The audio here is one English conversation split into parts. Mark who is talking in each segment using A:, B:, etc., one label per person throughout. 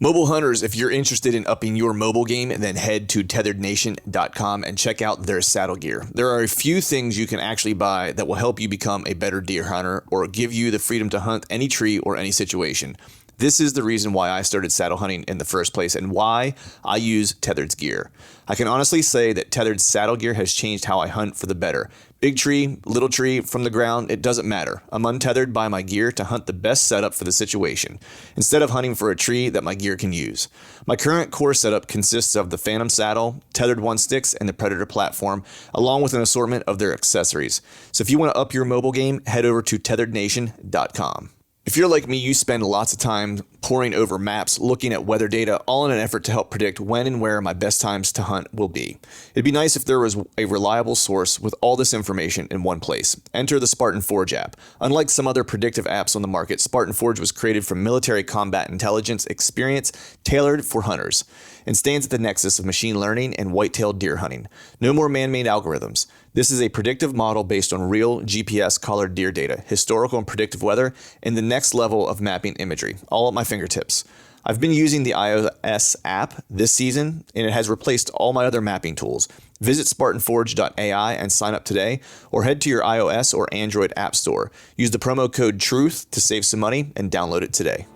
A: Mobile hunters, if you're interested in upping your mobile game, then head to tetherednation.com and check out their saddle gear. There are a few things you can actually buy that will help you become a better deer hunter or give you the freedom to hunt any tree or any situation. This is the reason why I started saddle hunting in the first place and why I use Tethered's gear. I can honestly say that Tethered's saddle gear has changed how I hunt for the better. Big tree, little tree, from the ground, it doesn't matter. I'm untethered by my gear to hunt the best setup for the situation, instead of hunting for a tree that my gear can use. My current core setup consists of the Phantom saddle, tethered one sticks, and the Predator platform, along with an assortment of their accessories. So if you want to up your mobile game, head over to tetherednation.com. If you're like me, you spend lots of time poring over maps, looking at weather data, all in an effort to help predict when and where my best times to hunt will be. It'd be nice if there was a reliable source with all this information in one place. Enter the Spartan Forge app. Unlike some other predictive apps on the market, Spartan Forge was created from military combat intelligence experience tailored for hunters, and stands at the nexus of machine learning and whitetail deer hunting. No more man-made algorithms. This is a predictive model based on real GPS-collared deer data, historical and predictive weather, and the next level of mapping imagery, all at my fingertips. I've been using the iOS app this season, and it has replaced all my other mapping tools. Visit SpartanForge.ai and sign up today, or head to your iOS or Android app store. Use the promo code TRUTH to save some money and download it today.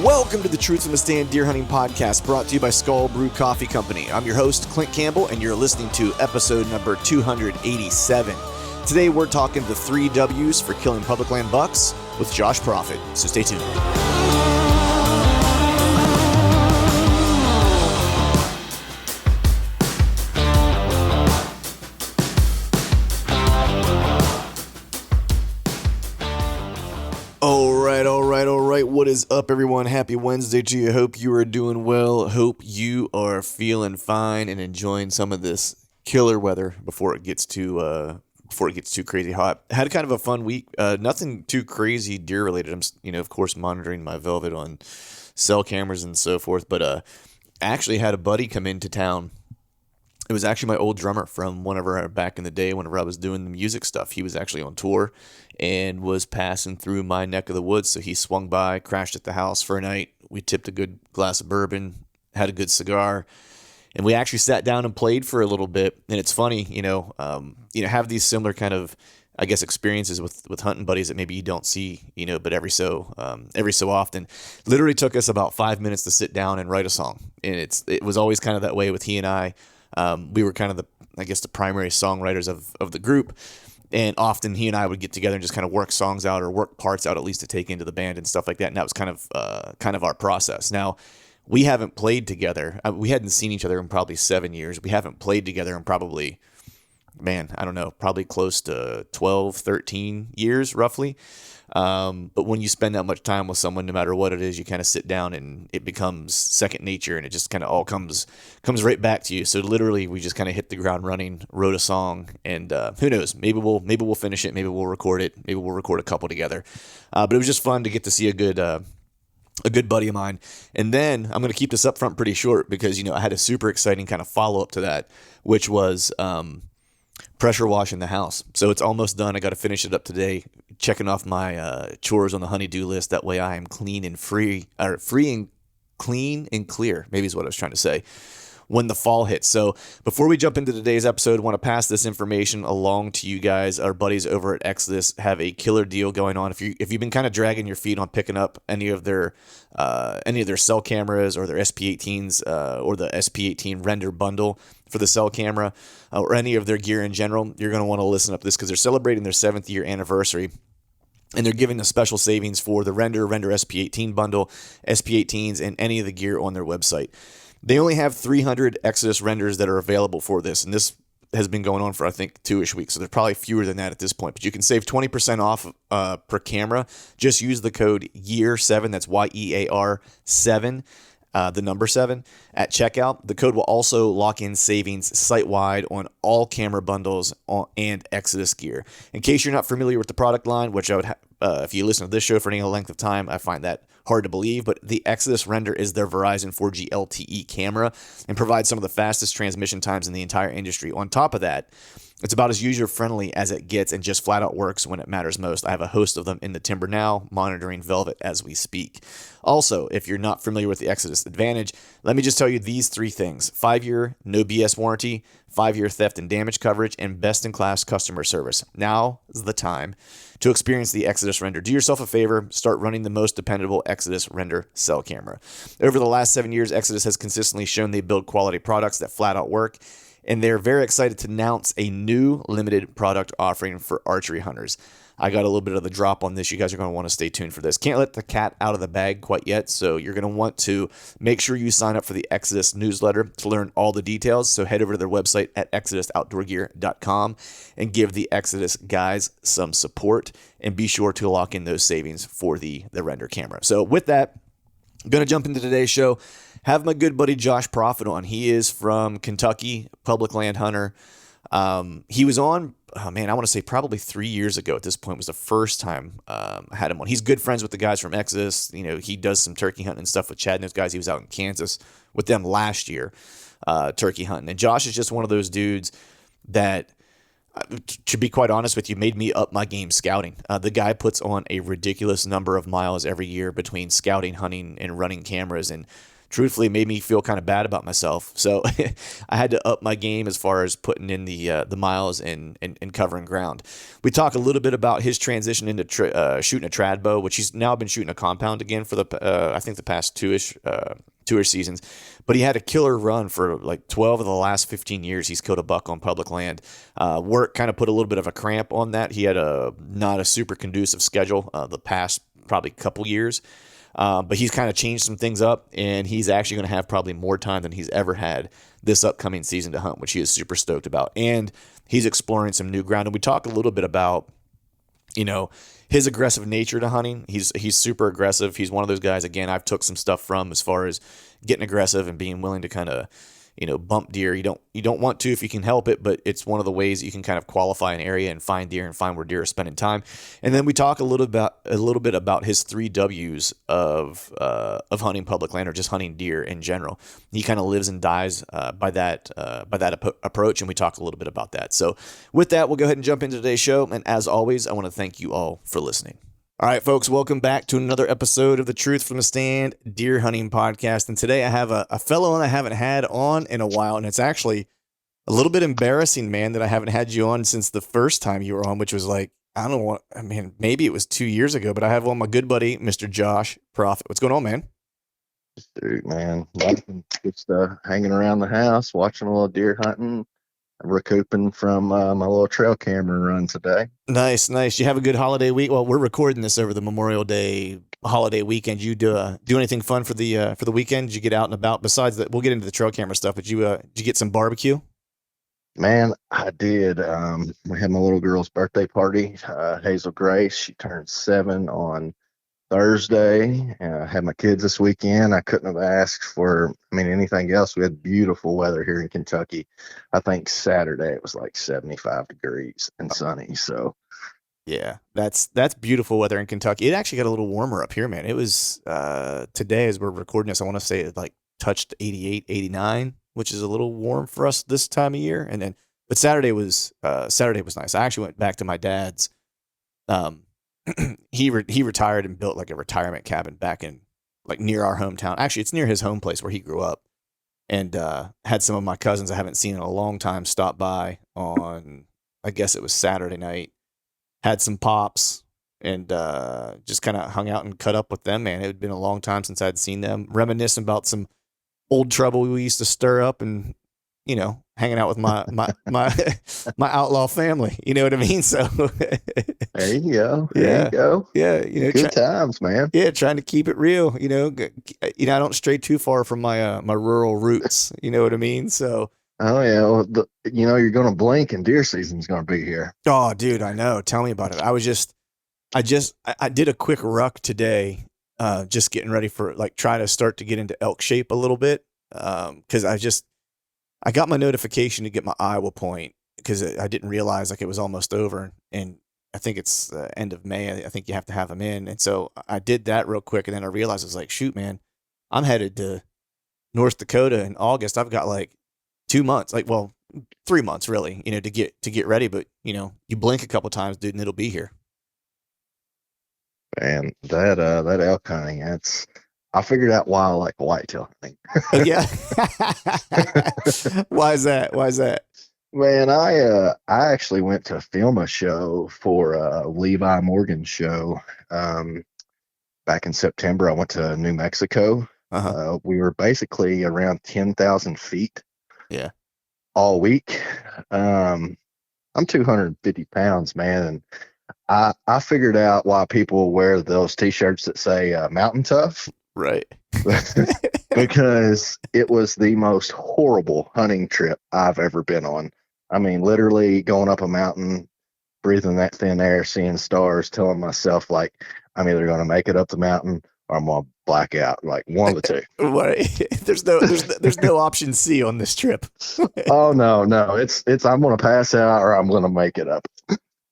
A: Welcome to the Truths of a Stand Deer Hunting Podcast, brought to you by Skull Brew Coffee Company. I'm your host, Clint Campbell, and you're listening to episode number 287. Today, we're talking the 3 W's for killing public land bucks with Josh Profit, so stay tuned. All right. What is up, everyone? Happy Wednesday to you. Hope you are doing well. Hope you are feeling fine and enjoying some of this killer weather before it gets too crazy hot. Had kind of a fun week. Nothing too crazy deer related. I'm, of course, monitoring my velvet on cell cameras and so forth. But actually had a buddy come into town. It was actually my old drummer from whenever back in the day, whenever I was doing the music stuff. He was actually on tour and was passing through my neck of the woods. So he swung by, crashed at the house for a night. We tipped a good glass of bourbon, had a good cigar, and we actually sat down and played for a little bit. And it's funny, have these similar kind of, I guess, experiences with hunting buddies that maybe you don't see, but every so often. Literally took us about 5 minutes to sit down and write a song. And it was always kind of that way with he and I. We were kind of the primary songwriters of the group, and often he and I would get together and just kind of work songs out or work parts out, at least to take into the band and stuff like that. And that was kind of our process. Now, we haven't played together. We hadn't seen each other in probably 7 years. We haven't played together in probably, probably close to 12, 13 years roughly. But when you spend that much time with someone, no matter what it is, you kind of sit down and it becomes second nature, and it just kind of all comes right back to you. So literally, we just kind of hit the ground running, wrote a song, and who knows? Maybe we'll finish it. Maybe we'll record it. Maybe we'll record a couple together. But it was just fun to get to see a good buddy of mine. And then I'm going to keep this up front pretty short because I had a super exciting kind of follow up to that, which was pressure washing the house. So it's almost done. I got to finish it up today, checking off my chores on the honey-do list. That way I am clean and free and clean and clear, maybe is what I was trying to say, when the fall hits. So before we jump into today's episode, I want to pass this information along to you guys. Our buddies over at Exodus have a killer deal going on. If you've been kind of dragging your feet on picking up any of their cell cameras or their SP18s or the SP18 render bundle for the cell camera or any of their gear in general, you're going to want to listen up to this because they're celebrating their 7th year anniversary. And they're giving a special savings for the Render SP18 bundle, SP18s, and any of the gear on their website. They only have 300 Exodus renders that are available for this, and this has been going on for, I think, 2-ish weeks, so there's probably fewer than that at this point. But you can save 20% off per camera. Just use the code YEAR7, that's YEAR 7, the number 7, at checkout. The code will also lock in savings site-wide on all camera bundles and Exodus gear. In case you're not familiar with the product line, which I would if you listen to this show for any length of time, I find that hard to believe, but the Exodus Render is their Verizon 4G LTE camera and provides some of the fastest transmission times in the entire industry. On top of that, It's about as user-friendly as it gets and just flat out works when it matters most. I have a host of them in the timber now, monitoring velvet as we speak. Also, if you're not familiar with the Exodus Advantage, let me just tell you these 3 things. 5-year, no BS warranty, 5-year theft and damage coverage, and best-in-class customer service. Now is the time to experience the Exodus Render. Do yourself a favor, start running the most dependable Exodus Render cell camera. Over the last 7 years, Exodus has consistently shown they build quality products that flat out work, and they're very excited to announce a new limited product offering for archery hunters. I got a little bit of the drop on this. You guys are going to want to stay tuned for this. Can't let the cat out of the bag quite yet, so you're going to want to make sure you sign up for the Exodus newsletter to learn all the details. So head over to their website at exodusoutdoorgear.com and give the Exodus guys some support, and be sure to lock in those savings for the Render camera. So with that, I'm going to jump into today's show. Have my good buddy Josh Profit on. He is from Kentucky, public land hunter. He was on, I want to say probably 3 years ago at this point was the first time I had him on. He's good friends with the guys from Exodus. He does some turkey hunting and stuff with Chad and those guys. He was out in Kansas with them last year, turkey hunting. And Josh is just one of those dudes that, to be quite honest with you, made me up my game scouting. The guy puts on a ridiculous number of miles every year between scouting, hunting, and running cameras, and truthfully made me feel kind of bad about myself. So I had to up my game as far as putting in the miles and covering ground. We talk a little bit about his transition into shooting a trad bow, which he's now been shooting a compound again for I think the past two-ish seasons. But he had a killer run for like 12 of the last 15 years. He's killed a buck on public land. Work kind of put a little bit of a cramp on that. He had not a super conducive schedule the past probably couple years. But he's kind of changed some things up, and he's actually going to have probably more time than he's ever had this upcoming season to hunt, which he is super stoked about. And he's exploring some new ground. And we talk a little bit about, his aggressive nature to hunting. He's super aggressive. He's one of those guys, again, I've took some stuff from as far as getting aggressive and being willing to kind of, bump deer. You don't want to if you can help it, but it's one of the ways you can kind of qualify an area and find deer and find where deer are spending time. And then we talk a little bit about his 3 W's of hunting public land or just hunting deer in general. He kind of lives and dies by that approach, and we talk a little bit about that. So with that, we'll go ahead and jump into today's show. And as always, I want to thank you all for listening. All right, folks, welcome back to another episode of the Truth from the Stand Deer Hunting Podcast. And today I have a fellow I haven't had on in a while, and it's actually a little bit embarrassing, man, that I haven't had you on since the first time you were on, which was like, I don't know, maybe it was 2 years ago, but I have on my good buddy, Mr. Josh Profit. What's going on, man?
B: Dude, man, just hanging around the house, watching a little deer hunting. I'm recouping from my little trail camera run today.
A: Nice. You have a good holiday week. Well, we're recording this over the Memorial Day holiday weekend. You do anything fun for the weekend? Did you get out and about? Besides that, we'll get into the trail camera stuff. But did you get some barbecue?
B: Man, I did. We had my little girl's birthday party, Hazel Grace. She turned 7 on Thursday. I had my kids this weekend. I couldn't have asked for, anything else. We had beautiful weather here in Kentucky. I think Saturday it was like 75 degrees and sunny. So,
A: yeah, that's beautiful weather in Kentucky. It actually got a little warmer up here, man. It was today as we're recording this, I want to say it like touched 88, 89, which is a little warm for us this time of year. And then, but Saturday was nice. I actually went back to my dad's. He retired and built like a retirement cabin back in like near our hometown. Actually, it's near his home place where he grew up, and had some of my cousins I haven't seen in a long time stop by on, I guess it was Saturday night, had some pops, and just kind of hung out and cut up with them, man. It had been a long time since I'd seen them, reminiscing about some old trouble we used to stir up, and hanging out with my outlaw family. You know what I mean? So
B: there you go.
A: There you
B: go.
A: Yeah.
B: Good times, man.
A: Yeah. Trying to keep it real, I don't stray too far from my rural roots. You know what I mean? So,
B: oh yeah. Well, you're going to blink and deer season's going to be here.
A: Oh dude, I know. Tell me about it. I did a quick ruck today, just getting ready for try to start to get into elk shape a little bit. Cause I got my notification to get my Iowa point because I didn't realize it was almost over, and I think it's the end of May. I think you have to have them in, and so I did that real quick, and then I realized I was like, shoot, man, I'm headed to North Dakota in August. I've got 2 months, 3 months really, to get ready. But you blink a couple times, dude, and it'll be here.
B: And that elk hunting, I figured out why I like whitetail hunting.
A: Oh yeah. Why is that? Why is that?
B: Man, I actually went to film a show for Levi Morgan's show back in September. I went to New Mexico.
A: Uh-huh.
B: We were basically around 10,000 feet
A: Yeah.
B: all week. I'm 250 pounds, man, and I figured out why people wear those T-shirts that say "Mountain Tough."
A: Right.
B: Because it was the most horrible hunting trip I've ever been on. I mean, literally going up a mountain, breathing that thin air, seeing stars, telling myself like I'm either going to make it up the mountain or I'm going to black out. Like one of the two.
A: Right. There's no option C on this trip.
B: Oh no, it's I'm going to pass out or I'm going to make it up.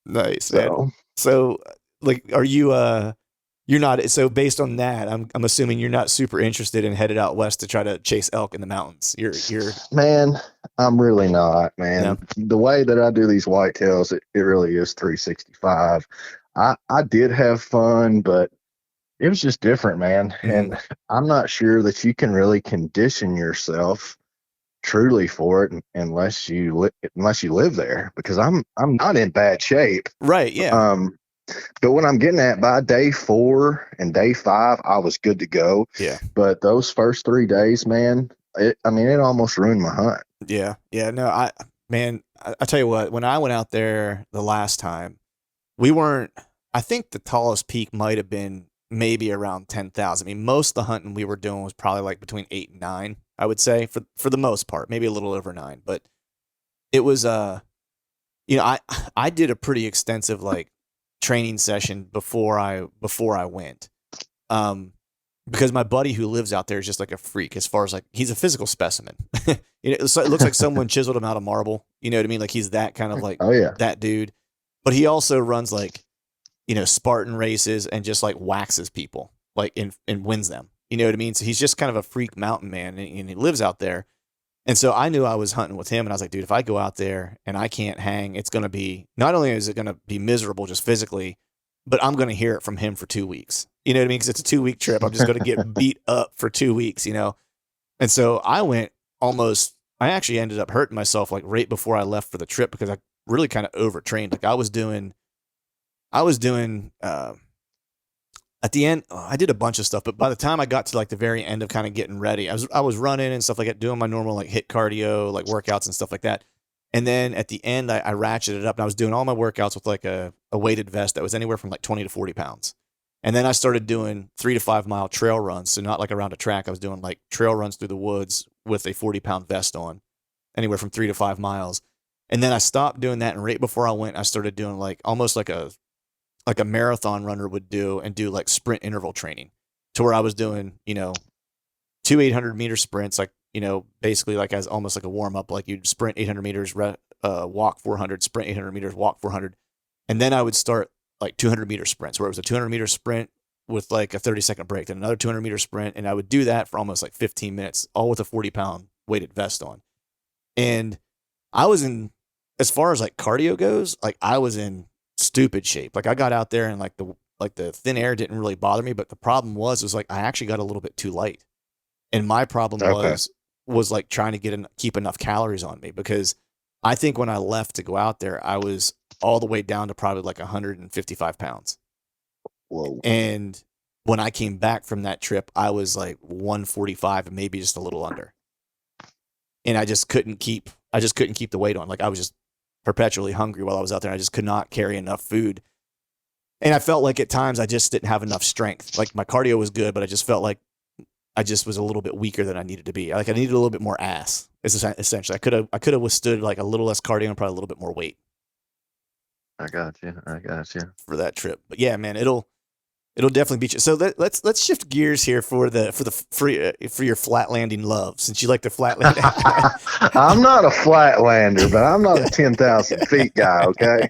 A: Nice, man. So like, are you you're not, so based on that, I'm assuming you're not super interested in headed out west to try to chase elk in the mountains. You're
B: Man, I'm really not, man.
A: No.
B: The way that I do these whitetails, it really is 365. I did have fun, but it was just different, man.
A: Mhm.
B: And I'm not sure that you can really condition yourself truly for it unless you live there, because I'm not in bad shape.
A: Right, yeah.
B: But when I'm getting at by day 4 and day 5, I was good to go.
A: Yeah.
B: But those first 3 days, man, it almost ruined my hunt.
A: Yeah. Yeah. No, I tell you what, when I went out there the last time, I think the tallest peak might have been maybe around 10,000. I mean, most of the hunting we were doing was probably like between 8 and 9, I would say, for the most part, maybe a little over 9, but it was, I did a pretty extensive like training session before I went. Because my buddy who lives out there is just like a freak as far as like, he's a physical specimen. So it looks like someone chiseled him out of marble. You know what I mean? Like he's that kind of like,
B: Oh yeah,
A: that dude. But he also runs like, Spartan races and just like waxes people like and wins them. You know what I mean? So he's just kind of a freak mountain man, and he lives out there. And so I knew I was hunting with him, and I was like, dude, if I go out there and I can't hang, it's going to be, not only is it going to be miserable just physically, but I'm going to hear it from him for 2 weeks. You know what I mean? Because it's a 2-week trip. I'm just going to get beat up for 2 weeks, And so I actually ended up hurting myself like right before I left for the trip, because I really kind of overtrained. Like I was doing at the end, I did a bunch of stuff, but by the time I got to like the very end of kind of getting ready, I was running and stuff like that, doing my normal like hit cardio, like workouts and stuff like that. And then at the end, I ratcheted it up, and I was doing all my workouts with like a weighted vest that was anywhere from like 20 to 40 pounds. And then I started doing 3 to 5 mile trail runs. So not like around a track. I was doing like trail runs through the woods with a 40-pound vest on, anywhere from 3 to 5 miles. And then I stopped doing that. And right before I went, I started doing like almost like a marathon runner would do, and do like sprint interval training, to where I was doing, 2 800-meter sprints, like, basically like as almost like a warm up, like you'd sprint 800 meters, walk 400, sprint 800 meters, walk 400. And then I would start like 200-meter sprints, where it was a 200-meter sprint with like a 30-second break, then another 200-meter sprint. And I would do that for almost like 15 minutes, all with a 40-pound weighted vest on. And I was in, as far as like cardio goes, like I was in stupid shape. Like I got out there and like the thin air didn't really bother me, but the problem was like I actually got a little bit too light. And my problem was like trying to keep enough calories on me, because I think when I left to go out there, I was all the way down to probably like 155 pounds.
B: Whoa.
A: And when I came back from that trip, I was like 145 and maybe just a little under. And I just couldn't keep the weight on. Like I was just perpetually hungry while I was out there. I just could not carry enough food. And I felt like at times I just didn't have enough strength. Like my cardio was good, but I just felt like I just was a little bit weaker than I needed to be. Like I needed a little bit more ass. Essentially, I could have withstood like a little less cardio and probably a little bit more weight.
B: I got you
A: For that trip. But yeah, man, it'll definitely beat you. So let's shift gears here for your flat landing love, since you like the flat land.
B: I'm not a flatlander, but I'm not a 10,000 feet guy. Okay,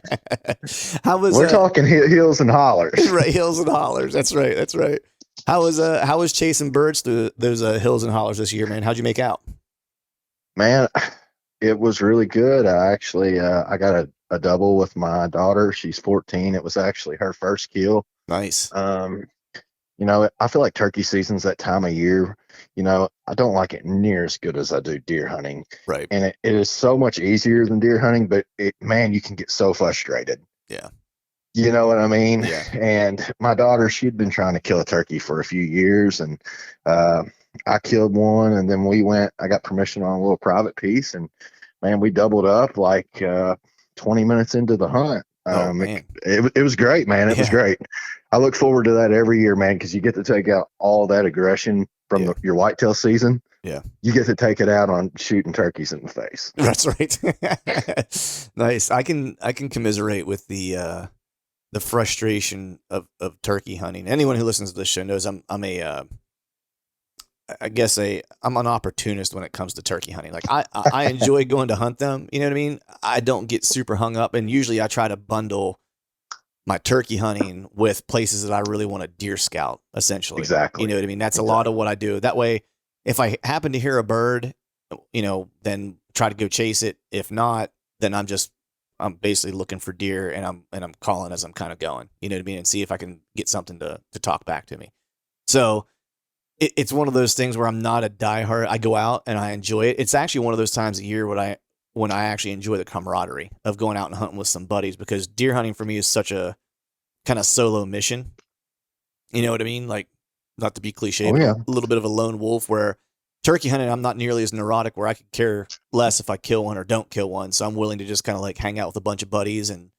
B: we're talking hills and hollers,
A: right? Hills and hollers. That's right. How was chasing birds through those hills and hollers this year, man? How'd you make out?
B: Man, it was really good. I actually I got a double with my daughter. She's 14. It was actually her first kill.
A: Nice.
B: Um, I feel like turkey season's that time of year. I don't like it near as good as I do deer hunting.
A: Right.
B: And it is so much easier than deer hunting, but man, you can get so frustrated.
A: Yeah.
B: You know what I mean?
A: Yeah.
B: And my daughter, she'd been trying to kill a turkey for a few years, and uh, I killed one, and then I got permission on a little private piece, and man, we doubled up like 20 minutes into the hunt.
A: Oh
B: Um, it,
A: man.
B: it was great, man. It was
A: Yeah.
B: great. I look forward to that every year, man, because you get to take out all that aggression from
A: Yeah.
B: your whitetail season.
A: Yeah.
B: You get to take it out on shooting turkeys in the face.
A: That's right. Nice. I can commiserate with the frustration of turkey hunting. Anyone who listens to this show knows I'm a I guess I'm an opportunist when it comes to turkey hunting. Like I enjoy going to hunt them. You know what I mean? I don't get super hung up, and usually I try to bundle my turkey hunting with places that I really want to deer scout. Essentially, you
B: Exactly.
A: know what I mean? That's a lot of
B: Exactly.
A: what I do. That way, if I happen to hear a bird, then try to go chase it. If not, then I'm basically looking for deer, and I'm calling as I'm kind of going. You know what I mean? And see if I can get something to talk back to me. So it's one of those things where I'm not a diehard. I go out and I enjoy it. It's actually one of those times a year when I actually enjoy the camaraderie of going out and hunting with some buddies, because deer hunting for me is such a kind of solo mission. You know what I mean? Like, not to be cliche,
B: Oh
A: but
B: yeah.
A: a little bit of a lone wolf. Where turkey hunting, I'm not nearly as neurotic. Where I could care less if I kill one or don't kill one. So I'm willing to just kind of like hang out with a bunch of buddies and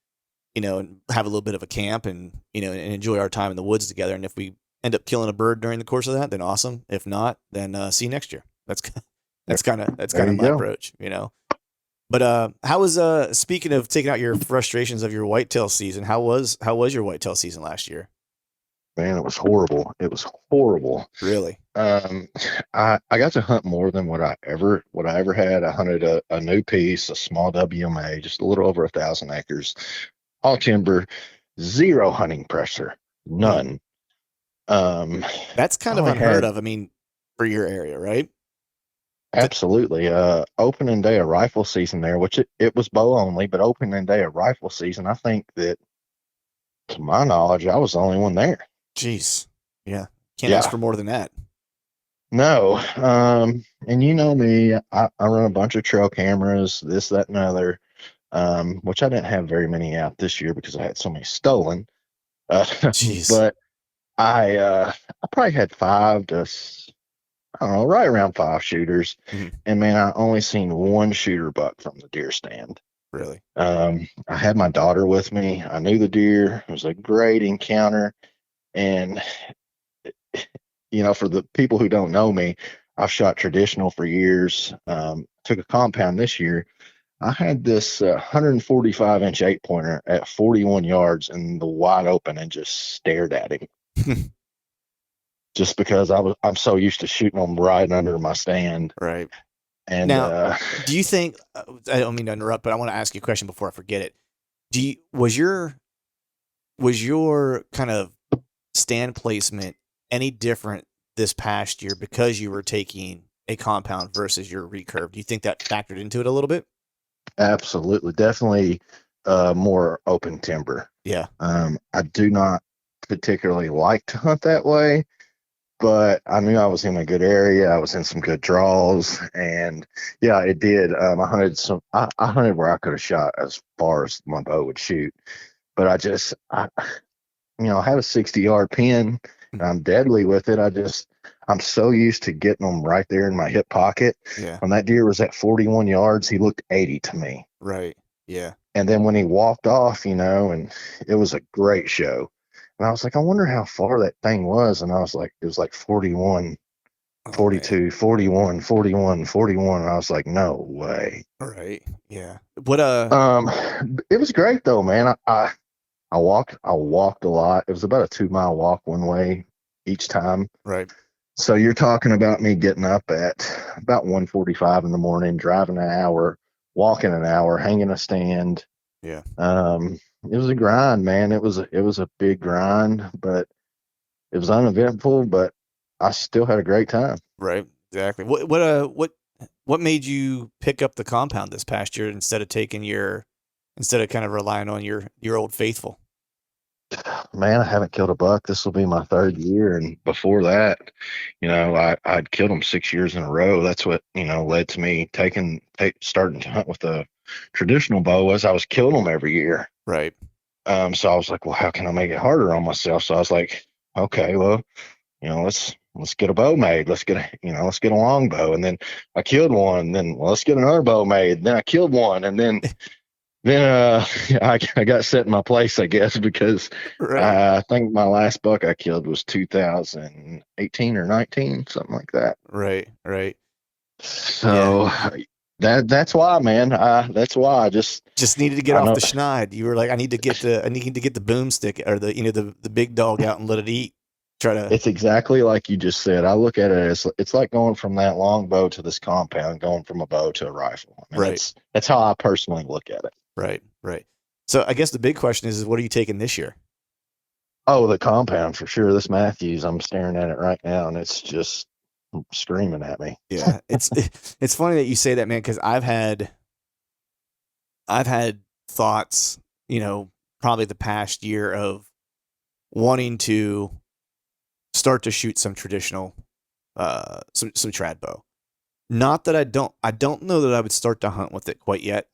A: and have a little bit of a camp and and enjoy our time in the woods together. And if we end up killing a bird during the course of that, then awesome. If not, then see you next year. That's
B: There,
A: that's
B: there
A: kind of
B: you
A: my
B: go.
A: approach. But how was speaking of taking out your frustrations of your whitetail season? How was your whitetail season last year?
B: Man, it was horrible. It was horrible.
A: Really?
B: Um, I got to hunt more than what I ever had. I hunted a new piece, a small WMA, just a little over 1,000 acres, all timber, zero hunting pressure,
A: Hmm.
B: none. Um,
A: That's kind of
B: oh, it
A: unheard
B: had
A: of. I mean, for your area, right? T-
B: absolutely opening day of rifle season there, which it was bow only, but opening day of rifle season, I think that to my knowledge, I was the only one there.
A: Jeez. Yeah. Can't ask
B: Yeah.
A: for more than that.
B: No, and you know me, I run a bunch of trail cameras, this, that, and other, which I didn't have very many out this year because I had so many stolen. Uh,
A: Jeez.
B: but I probably had I don't know, right around five shooters,
A: Mhm.
B: and man, I only seen one shooter buck from the deer stand.
A: Really?
B: I had my daughter with me. I knew the deer. It was a great encounter, and for the people who don't know me, I've shot traditional for years. Took a compound this year. I had this 145-inch 8 pointer at 41 yards in the wide open and just stared at him just because I'm so used to shooting them right under my stand.
A: Right.
B: And
A: Now, do you think I don't mean to interrupt, but I want to ask you a question before I forget it. Do you was your kind of stand placement any different this past year because you were taking a compound versus your recurve? Do you think that factored into it a little bit?
B: absolutely, definitely more open timber.
A: Yeah.
B: I do not particularly like to hunt that way, but I knew I was in a good area. I was in some good draws, and yeah, it did. I hunted where I could have shot as far as my bow would shoot, but I have a 60-yard pin. And
A: Mhm.
B: I'm deadly with it. I'm so used to getting them right there in my hip pocket.
A: Yeah.
B: When that deer was at 41 yards, he looked 80 to me.
A: Right. Yeah.
B: And then when he walked off, and it was a great show. And I was like, I wonder how far that thing was. And I was like, it was like 41,
A: Oh man.
B: 42, 41, 41, 41. And I was like, no way.
A: Right. Yeah. What
B: Um, it was great though, man. I walked a lot. It was about a 2 mile walk one way each time.
A: right.
B: So you're talking about me getting up at about 1:45 in the morning, driving an hour, walking an hour, hanging a stand.
A: Yeah.
B: It was a grind, man. It was a big grind, but it was uneventful, but I still had a great time.
A: Right. Exactly. What what made you pick up the compound this past year instead of kind of relying on your old faithful?
B: Man, I haven't killed a buck. This will be my third year, and before that, I'd killed them 6 years in a row. That's what led to me starting to hunt with a traditional bow. As I was killing them every year.
A: Right.
B: So I was like, well, how can I make it harder on myself? So I was like, okay, well, let's get a bow made. Let's get a long bow. And then I killed one. Then let's get another bow made. Then I killed one, and then I got set in my place, I guess, because
A: Right.
B: I think my last buck I killed was 2018 or 19, something like that.
A: Right. Right. Yeah.
B: So that's why, man. That's why
A: Just needed to get
B: I
A: off
B: know
A: the schneid. You were like, I need to get the boomstick or the big dog out and let it eat. Try to
B: it's exactly like you just said. I look at it as it's like going from that long bow to this compound, going from a bow to a rifle. I mean,
A: right.
B: that's how I personally look at it.
A: Right. Right. So I guess the big question is what are you taking this year?
B: Oh, the compound for sure. This Matthews, I'm staring at it right now, and it's just screaming at me.
A: Yeah, it's funny that you say that, man, because I've had thoughts, probably the past year of wanting to start to shoot some traditional, some trad bow. Not that I don't know that I would start to hunt with it quite yet.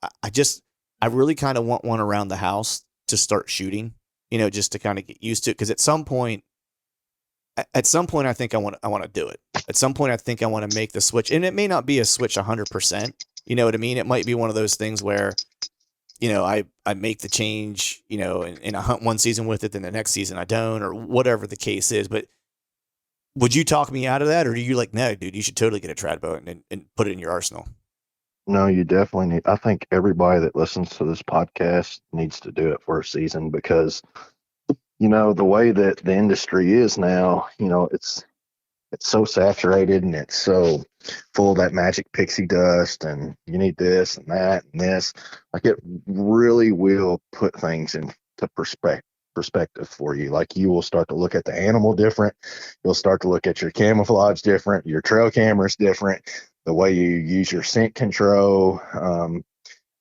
A: I really kind of want one around the house to start shooting, just to kind of get used to it. Because at some point, I think I want to do it. At some point, I think I want to make the switch, and it may not be a switch 100%. You know what I mean? It might be one of those things where, I make the change, and I hunt one season with it, then the next season I don't, or whatever the case is. But would you talk me out of that, or do you like, no, dude, you should totally get a trad bow and put it in your arsenal?
B: No, you definitely need. I think everybody that listens to this podcast needs to do it for a season because the way that the industry is now, it's so saturated and it's so full of that magic pixie dust, and you need this and that and this. Like, it really will put things into perspective for you. Like, you will start to look at the animal different. You'll start to look at your camouflage different, your trail cameras different, the way you use your scent control.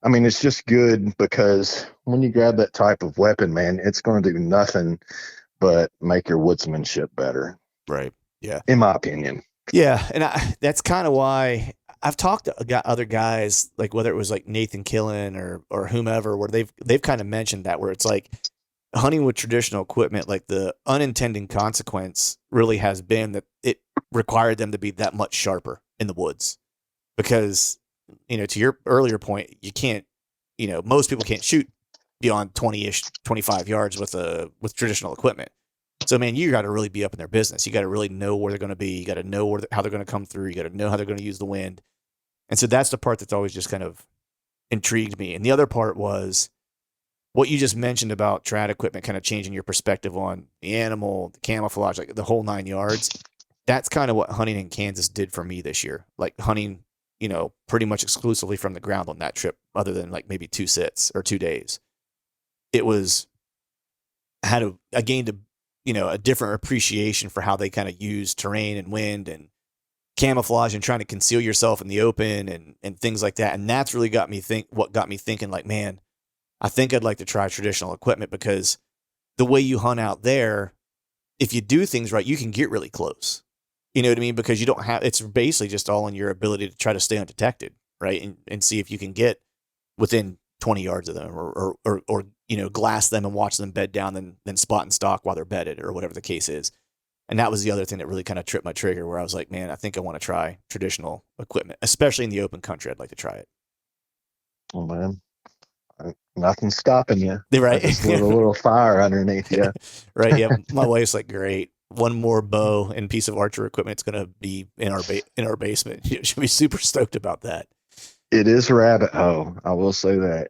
B: I mean, it's just good because when you grab that type of weapon, man, it's going to do nothing but make your woodsmanship better,
A: Right. Yeah.
B: in my opinion.
A: Yeah, and that's kind of why I've talked to got other guys, like whether it was like Nathan Killen or whomever, where they've kind of mentioned that, where it's like hunting with traditional equipment, like the unintended consequence really has been that it required them to be that much sharper in the woods because, to your earlier point, you can't, most people can't shoot beyond 20-ish, 25 yards with traditional equipment. So, man, you got to really be up in their business. You got to really know where they're going to be. You got to know how they're going to come through. You got to know how they're going to use the wind. And so that's the part that's always just kind of intrigued me. And the other part was what you just mentioned about trad equipment kind of changing your perspective on the animal, the camouflage, like the whole 9 yards. That's kind of what hunting in Kansas did for me this year. Like hunting, pretty much exclusively from the ground on that trip, other than like maybe 2 sits or 2 days. It was I gained a different appreciation for how they kind of use terrain and wind and camouflage and trying to conceal yourself in the open and things like that. And that's really got me thinking like, man, I think I'd like to try traditional equipment because the way you hunt out there, if you do things right, you can get really close. You know what I mean? Because it's basically just all in your ability to try to stay undetected, right? And see if you can get within 20 yards of them or glass them and watch them bed down, then spot and stalk while they're bedded or whatever the case is. And that was the other thing that really kind of tripped my trigger, where I was like, man, I think I want to try traditional equipment, especially in the open country. I'd like to try it.
B: Oh, man, nothing's stopping you. I
A: Right.
B: just lit a little fire underneath you.
A: Right. Yeah. My wife's like, great. One more bow and piece of archer equipment. It's going to be in our basement. She'll be super stoked about that.
B: It is a rabbit hole. I will say that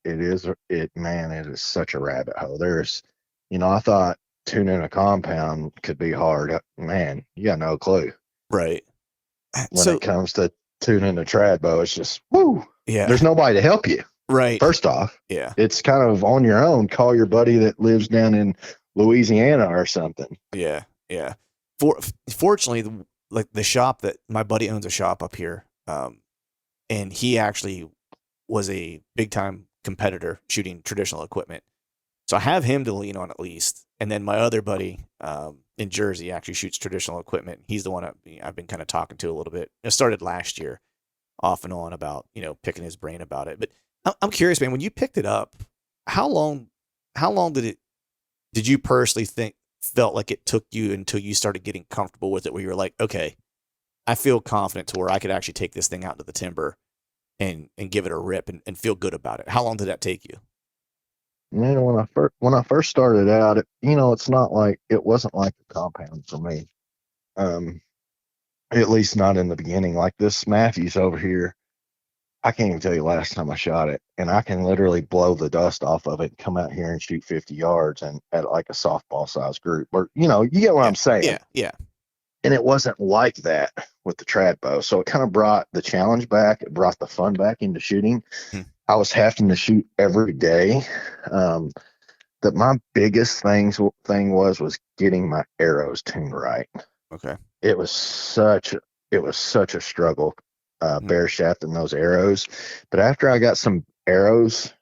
B: man, it is such a rabbit hole. I thought tuning a compound could be hard. Man, you got no clue.
A: Right.
B: When it comes to tuning a trad bow, it's just, woo.
A: Yeah.
B: There's nobody to help you.
A: Right.
B: First off,
A: yeah,
B: it's kind of on your own. Call your buddy that lives down in Louisiana or something.
A: Yeah. Yeah. Fortunately, like the shop that my buddy owns a shop up here. and he actually was a big time competitor shooting traditional equipment. So I have him to lean on at least. And then my other buddy in Jersey actually shoots traditional equipment. He's the one I've been kind of talking to a little bit. It started last year, off and on about picking his brain about it. But I'm curious, man. When you picked it up, how long did you personally think felt like it took you until you started getting comfortable with it, where you were like, okay, I feel confident to where I could actually take this thing out to the timber and give it a rip and feel good about it? How long did that take you?
B: Man, when I first started out, it's not like it wasn't like a compound for me. Um, at least not in the beginning. Like this Matthews over here, I can't even tell you last time I shot it, and I can literally blow the dust off of it and come out here and shoot 50 yards and at like a softball size group. Or you get what
A: Yeah,
B: I'm saying.
A: yeah, yeah.
B: And it wasn't like that with the trad bow. So it kind of brought the challenge back. It brought the fun back into shooting.
A: Hmm.
B: I was having to shoot every day. Um, that my biggest thing was getting my arrows tuned right.
A: Okay.
B: It was such a struggle,
A: Hmm.
B: bare shafting those arrows. But after I got some arrows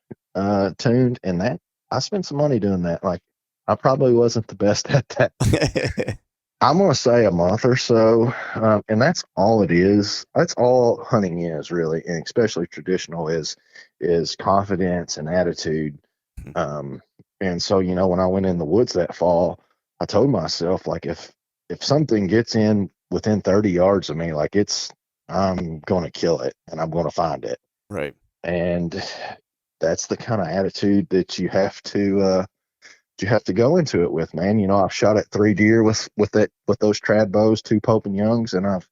B: tuned, and that I spent some money doing that. Like I probably wasn't the best at that. I'm gonna say a month or so, and that's all it is. That's all hunting is really, and especially traditional is confidence and attitude. Um, and so when I went in the woods that fall, I told myself like if something gets in within 30 yards of me, like I'm gonna kill it and I'm gonna find it.
A: Right.
B: And that's the kind of attitude that you have to go into it with, man. I've shot at 3 deer with those trad bows, 2 Pope and Youngs, and I've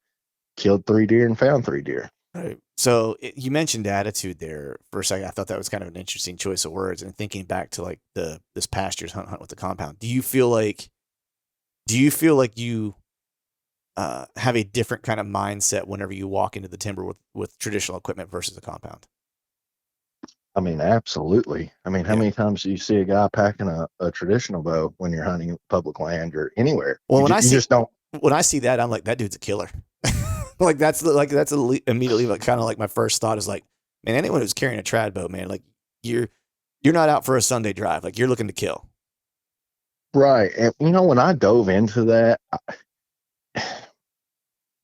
B: killed 3 deer and found 3 deer.
A: Right. So you mentioned attitude there for a second. I thought that was kind of an interesting choice of words. And thinking back to like this past year's hunt with the compound, do you feel like you have a different kind of mindset whenever you walk into the timber with traditional equipment versus a compound?
B: I mean, absolutely. I mean, how
A: Yeah.
B: many times do you see a guy packing a traditional bow when you're hunting public land or anywhere?
A: Well,
B: You just don't.
A: when I see that, I'm like, that dude's a killer. Like immediately like kind of like my first thought is like, man, anyone who's carrying a trad bow, man, like you're not out for a Sunday drive. Like you're looking to kill.
B: Right. And when I dove into that,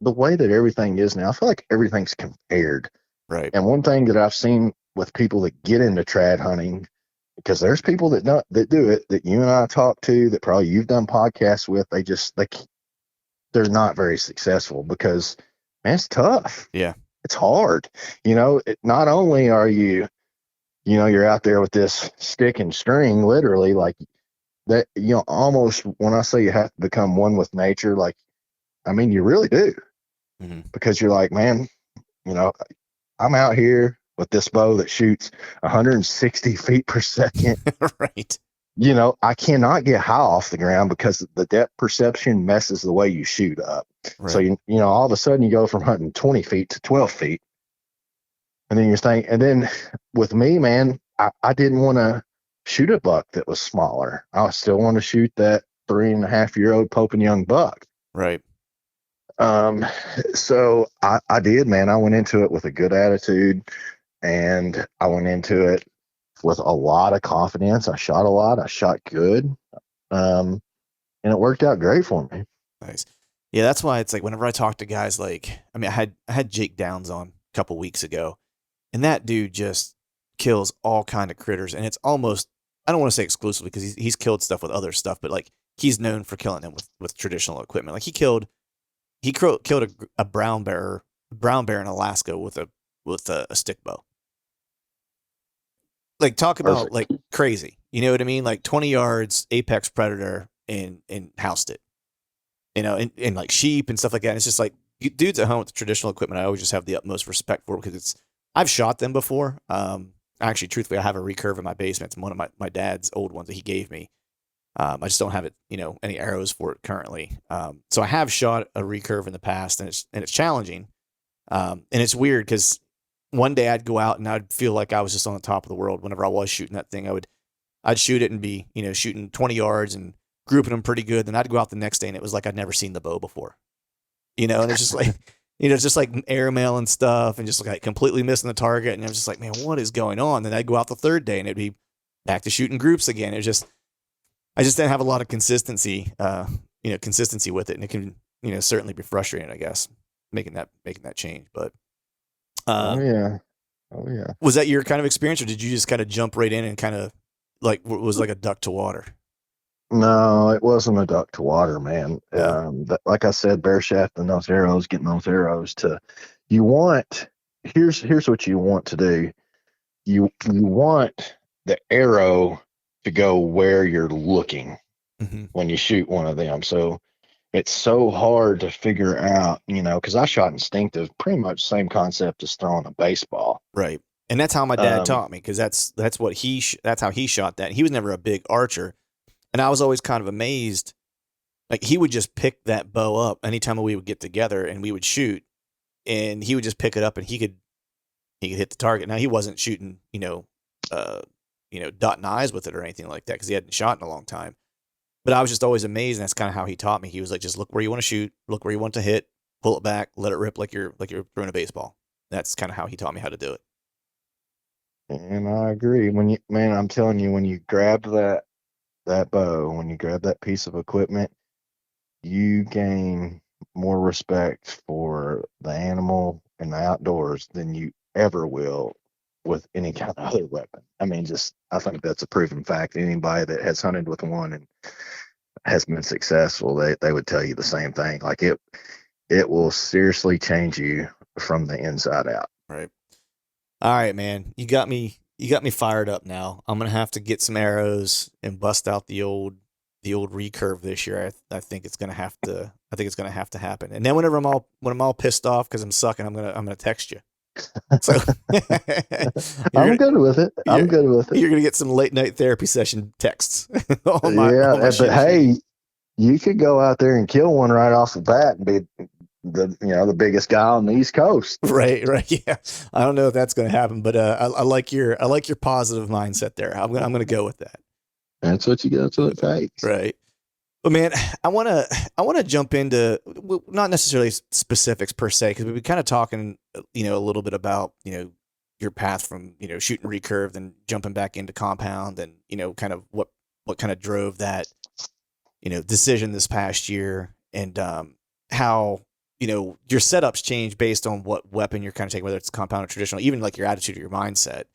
B: the way that everything is now, I feel like everything's compared.
A: Right.
B: And one thing that I've seen with people that get into trad hunting, because there's people that do it that you and I talk to that probably you've done podcasts with, they're not very successful because man, it's tough.
A: Yeah.
B: It's hard. Not only are you're out there with this stick and string, literally, like that, almost when I say you have to become one with nature, like, I mean, you really do,
A: Hmm.
B: because you're like, man, you know, I'm out here with this bow that shoots 160 feet per second.
A: Right.
B: I cannot get high off the ground because the depth perception messes the way you shoot up. So,
A: Right.
B: all of a sudden you go from hunting 20 feet to 12 feet. And then you're thinking, and then with me, man, I didn't want to shoot a buck that was smaller. I still want to shoot that 3.5-year-old Pope and Young buck.
A: Right.
B: Um, so I did, man. I went into it with a good attitude, and I went into it with a lot of confidence. I shot a lot. I shot good. And it worked out great for me.
A: Nice. Yeah, that's why it's like whenever I talk to guys like I had Jake Downs on a couple weeks ago, and that dude just kills all kind of critters, and it's almost I don't want to say exclusively because he's killed stuff with other stuff, but like he's known for killing them with traditional equipment. Like killed a brown bear in Alaska with a stick bow. Like talk about
B: Perfect.
A: like crazy. You know what I mean? Like 20 yards, apex predator, and housed it. And like sheep and stuff like that. And it's just like dudes at home with the traditional equipment. I always just have the utmost respect for because I've shot them before. Actually, truthfully, I have a recurve in my basement. It's one of my dad's old ones that he gave me. I just don't have it, any arrows for it currently. So I have shot a recurve in the past, and it's challenging. And it's weird because one day I'd go out and I'd feel like I was just on the top of the world. Whenever I was shooting that thing, I'd shoot it and be shooting 20 yards and grouping them pretty good. Then I'd go out the next day and it was like I'd never seen the bow before. And it's just like just like airmail and stuff, and just like completely missing the target. And I was just like, man, what is going on? Then I'd go out the third day, and it'd be back to shooting groups again. It was just I just didn't have a lot of consistency with it, and it can certainly be frustrating, I guess, making that change. But
B: Oh yeah. Oh yeah.
A: was that your kind of experience, or did you just kind of jump right in and kind of like was like a duck to water?
B: No, it wasn't a duck to water, man.
A: Yeah.
B: But like I said, bear shaft and those arrows, getting those arrows to you want here's what you want to do. You want the arrow to go where you're looking
A: Mm-hmm.
B: when you shoot one of them. So it's so hard to figure out, because I shot instinctive, pretty much same concept as throwing a baseball.
A: Right. And that's how my dad
B: Um,
A: taught me, because that's what that's how he shot that. He was never a big archer, and I was always kind of amazed. Like he would just pick that bow up anytime we would get together and we would shoot, and he would just pick it up and he could hit the target. Now he wasn't shooting, dotting eyes with it or anything like that because he hadn't shot in a long time. But I was just always amazed, and that's kind of how he taught me. He was like, just look where you want to shoot, look where you want to hit, pull it back, let it rip like you're throwing a baseball. That's kind of how he taught me how to do it.
B: and I agree. Man, I'm telling you, when you grab that bow, when you grab that piece of equipment, you gain more respect for the animal and the outdoors than you ever will with any kind of other weapon. I mean, I think that's a proven fact. Anybody that has hunted with one and has been successful, they would tell you the same thing. Like it will seriously change you from the inside out.
A: Right. All right, man. You got me fired up now. I'm gonna have to get some arrows and bust out the old recurve this year. I think it's gonna have to. I think it's gonna have to happen. And then when I'm all pissed off because I'm sucking, I'm gonna text you. So you're
B: I'm
A: gonna
B: good with it.
A: you're,
B: I'm good with it.
A: you're gonna get some late night therapy session texts on my
B: Yeah, but
A: shitty shooting.
B: hey, you could go out there and kill one right off the bat and be the biggest guy on the East Coast.
A: Right, right, yeah. I don't know if that's going to happen, but I like your positive mindset there. I'm gonna go with that.
B: That's what you got to it takes.
A: Right. But man, I want to jump into not necessarily specifics per se, because we've been kind of talking, a little bit about your path from shooting recurve and jumping back into compound, and kind of what kind of drove that decision this past year, and how your setups change based on what weapon you're kind of taking, whether it's compound or traditional, even like your attitude or your mindset.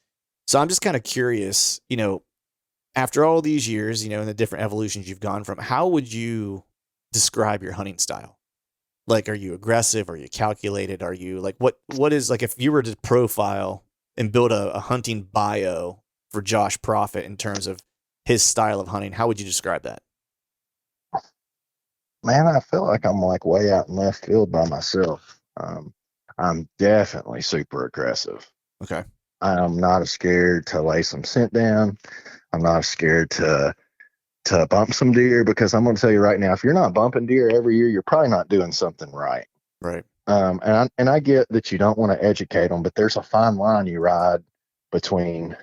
A: So I'm just kind of curious, after all these years, and the different evolutions you've gone from, how would you describe your hunting style? Like, are you aggressive? Are you calculated? Are you like, what is, like, if you were to profile and build a hunting bio for Josh Profit in terms of his style of hunting, how would you describe that?
B: Man, I feel like I'm like way out in left field by myself. I'm definitely super aggressive.
A: Okay.
B: I'm not scared to lay some scent down. I'm not scared to bump some deer, because I'm going to tell you right now, if you're not bumping deer every year, you're probably not doing something right.
A: Right.
B: And I get that you don't want to educate them, but there's a fine line you ride between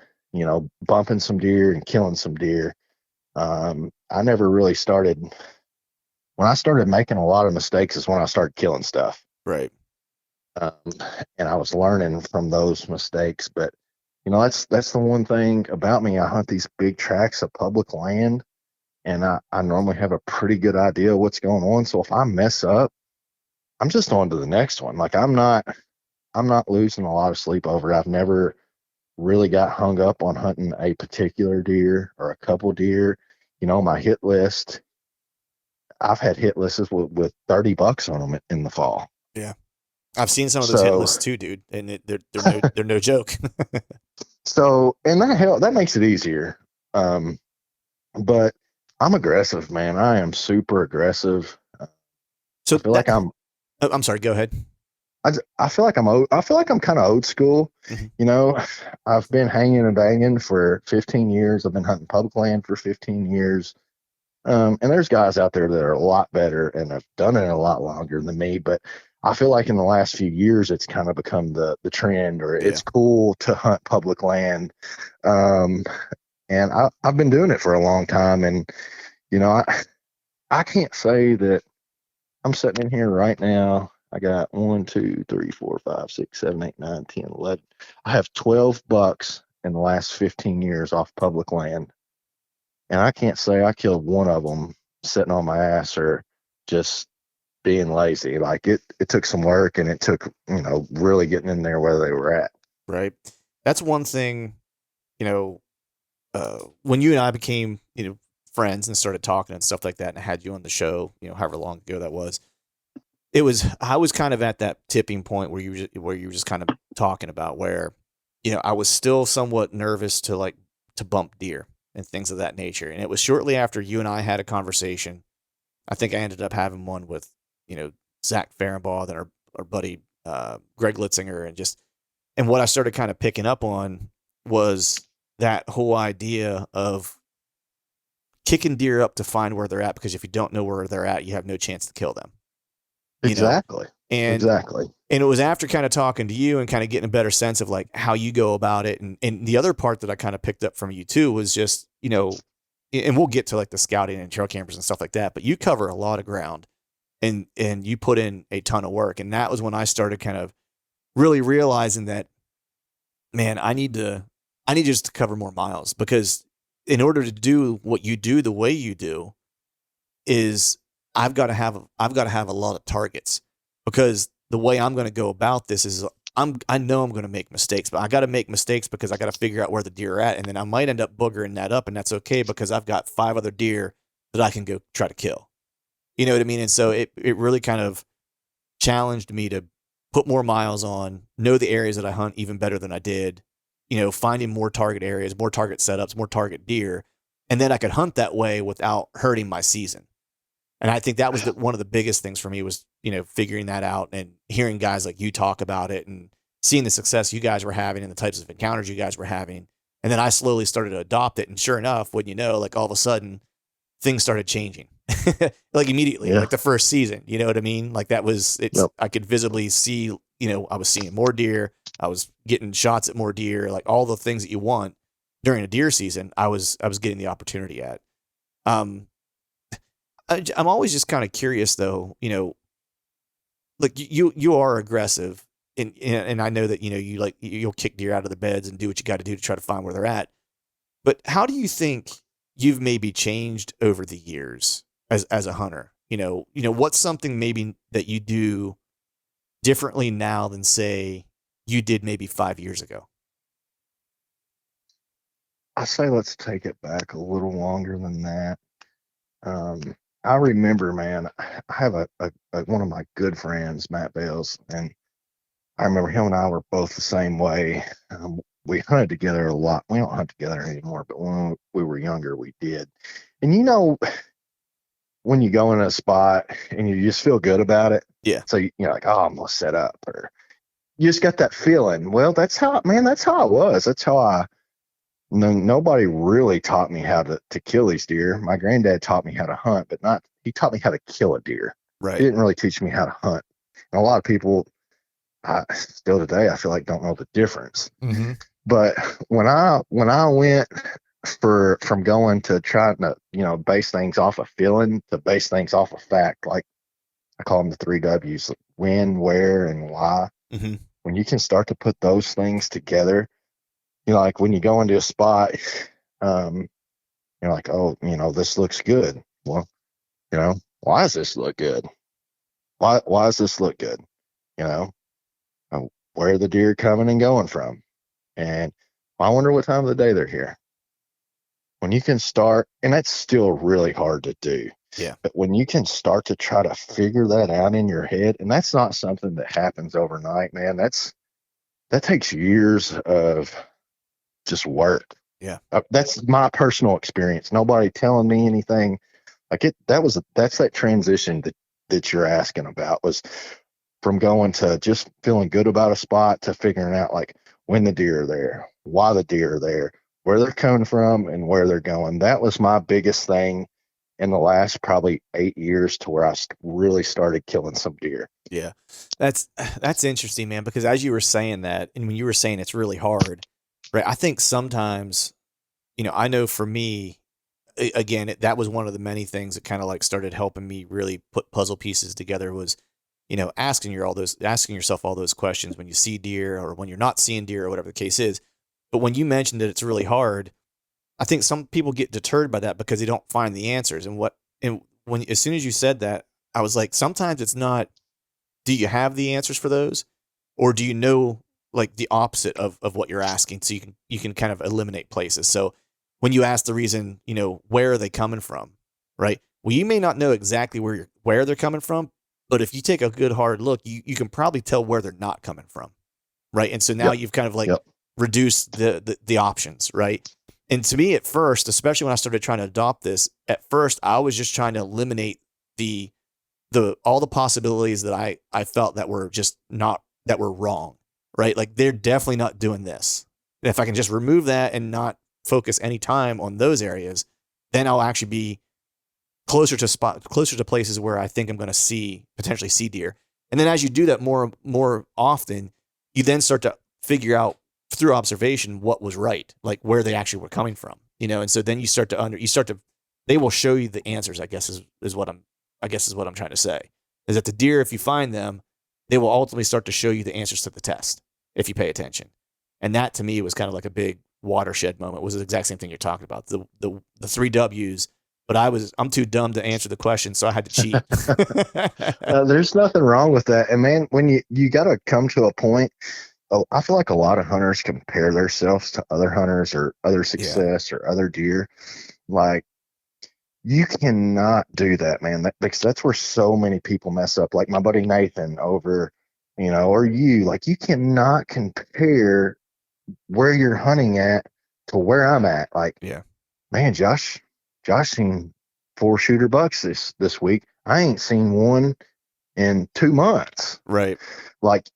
B: bumping some deer and killing some deer. I never really started when I started making a lot of mistakes is when I started killing stuff.
A: Right.
B: Um, and I was learning from those mistakes. But that's the one thing about me. I hunt these big tracts of public land, and I normally have a pretty good idea of what's going on. So if I mess up, I'm just on to the next one. Like I'm not losing a lot of sleep over it. I've never really got hung up on hunting a particular deer or a couple deer. My hit list, I've had hit lists with 30 bucks on them in the fall.
A: Yeah. I've seen some of those hit
B: So,
A: lists too, dude, and they're no joke.
B: and that makes it easier. Um, but I'm aggressive, man. I am super aggressive.
A: So
B: I feel
A: that
B: like I'm,
A: oh, I'm sorry. Go ahead.
B: I feel like I feel like I'm kind of old school.
A: Hmm.
B: You know, I've been hanging and banging for 15 years. I've been hunting public land for 15 years. And there's guys out there that are a lot better and have done it a lot longer than me. But I feel like in the last few years, it's kind of become the trend, or
A: Yeah.
B: it's cool to hunt public land. Um, and I've been doing it for a long time. And, I can't say that I'm sitting in here right now. I got 1, 2, 3, 4, 5, 6, 7, 8, 9, 10, 11. I have 12 bucks in the last 15 years off public land. And I can't say I killed one of them sitting on my ass or just being lazy. Like it took some work and it took, really getting in there where they were at.
A: Right. That's one thing, when you and I became, friends and started talking and stuff like that, and I had you on the show, however long ago that was, I was kind of at that tipping point where you were just kind of talking about where, I was still somewhat nervous to bump deer and things of that nature. And it was shortly after you and I had a conversation. I think I ended up having one with, Zach Fehrenbaugh and our buddy, Greg Litzinger, and what I started kind of picking up on was that whole idea of kicking deer up to find where they're at, because if you don't know where they're at, you have no chance to kill them.
B: Exactly.
A: And
B: Exactly.
A: and it was after kind of talking to you and kind of getting a better sense of like how you go about it. And the other part that I kind of picked up from you too was just, and we'll get to like the scouting and trail campers and stuff like that, but you cover a lot of ground and you put in a ton of work. And that was when I started kind of really realizing that, man, I need just to cover more miles, because in order to do what you do the way you do is I've got to have a lot of targets, because the way I'm going to go about this is I know I'm going to make mistakes, but I got to make mistakes because I got to figure out where the deer are at. And then I might end up boogering that up, and that's okay because I've got 5 other deer that I can go try to kill. You know what I mean? And so it really kind of challenged me to put more miles on, know the areas that I hunt even better than I did, finding more target areas, more target setups, more target deer. And then I could hunt that way without hurting my season. And I think that was one of the biggest things for me was, figuring that out and hearing guys like you talk about it and seeing the success you guys were having and the types of encounters you guys were having. And then I slowly started to adopt it. And sure enough, when like all of a sudden things started changing like immediately,
B: Yeah.
A: like the first season, you know what I mean? Like
B: Yep.
A: I could visibly see, I was seeing more deer. I was getting shots at more deer, like all the things that you want during a deer season. I was getting the opportunity at. Um, I'm always just kind of curious though, like you are aggressive, and I know that you'll kick deer out of the beds and do what you got to do to try to find where they're at. But how do you think you've maybe changed over the years as a hunter? What's something maybe that you do differently now than say you did maybe 5 years ago?
B: I say let's take it back a little longer than that. Um, I remember, man, I have one of my good friends, Matt Bales, and I remember him and I were both the same way. We hunted together a lot. We don't hunt together anymore, but when we were younger, we did. And when you go in a spot and you just feel good about it,
A: Yeah.
B: so you're like, oh, I'm gonna set up, or you just got that feeling. Well, that's how, man, that's how it was. That's how nobody really taught me how to kill these deer. My granddad taught me how to hunt, but he taught me how to kill a deer. He
A: Right.
B: didn't really teach me how to hunt. And a lot of people, still today, I feel like don't know the difference.
A: Mm-hmm.
B: But when I went from going to trying to, base things off of feeling to base things off of fact, like I call them the 3 W's: when, where, and why.
A: Mm-hmm.
B: When you can start to put those things together, like when you go into a spot, um, you're like, oh, this looks good. Well, why does this look good? Why does this look good? You know, where are the deer coming and going from? And I wonder what time of the day they're here. When you can start, and that's still really hard to do.
A: Yeah.
B: But when you can start to try to figure that out in your head, and that's not something that happens overnight, man. That takes years of just work.
A: Yeah.
B: That's my personal experience. Nobody telling me anything. Like that's that transition that you're asking about, was from going to just feeling good about a spot to figuring out like when the deer are there, why the deer are there, where they're coming from, and where they're going. That was my biggest thing in the last probably 8 years, to where I really started killing some deer.
A: Yeah. That's interesting, man, because as you were saying that, and when you were saying it's really hard, right? I think sometimes, I know for me, again, that was one of the many things that kind of like started helping me really put puzzle pieces together was asking yourself all those questions when you see deer or when you're not seeing deer or whatever the case is. But when you mentioned that it's really hard, I think some people get deterred by that because they don't find the answers. And when as soon as you said that, I was like, sometimes it's not, do you have the answers for those, or do you know like the opposite of what you're asking, so you can kind of eliminate places. So when you ask the reason, where are they coming from, right? Well, you may not know exactly where they're coming from, but if you take a good hard look, you can probably tell where they're not coming from, right? And so now
B: Yep.
A: you've kind of like
B: Yep.
A: reduced the options, right? And to me, at first, especially when I started trying to adopt this, at first I was just trying to eliminate the all the possibilities that I felt that were just not, that were wrong, right? Like they're definitely not doing this. And if I can just remove that and not focus any time on those areas, then I'll actually be closer to places where I think I'm going to potentially see deer. And then as you do that more often, you then start to figure out through observation what was right, like where they actually were coming from, And so then they will show you the answers. I guess is what I'm trying to say, is that the deer, if you find them, they will ultimately start to show you the answers to the test if you pay attention. And that to me was kind of like a big watershed moment. It was the exact same thing you're talking about. The three W's, but I'm too dumb to answer the question, so I had to cheat.
B: There's nothing wrong with that. And man, when you got to come to a point, I feel like a lot of hunters compare themselves to other hunters or other success or other deer. Like, you cannot do that, man. Because that's where so many people mess up. Like my buddy Nathan over, or you. Like, you cannot compare where you're hunting at to where I'm at. Like,
A: Yeah.
B: man, Josh seen 4 shooter bucks this week. I ain't seen one in 2 months.
A: Right.
B: Like,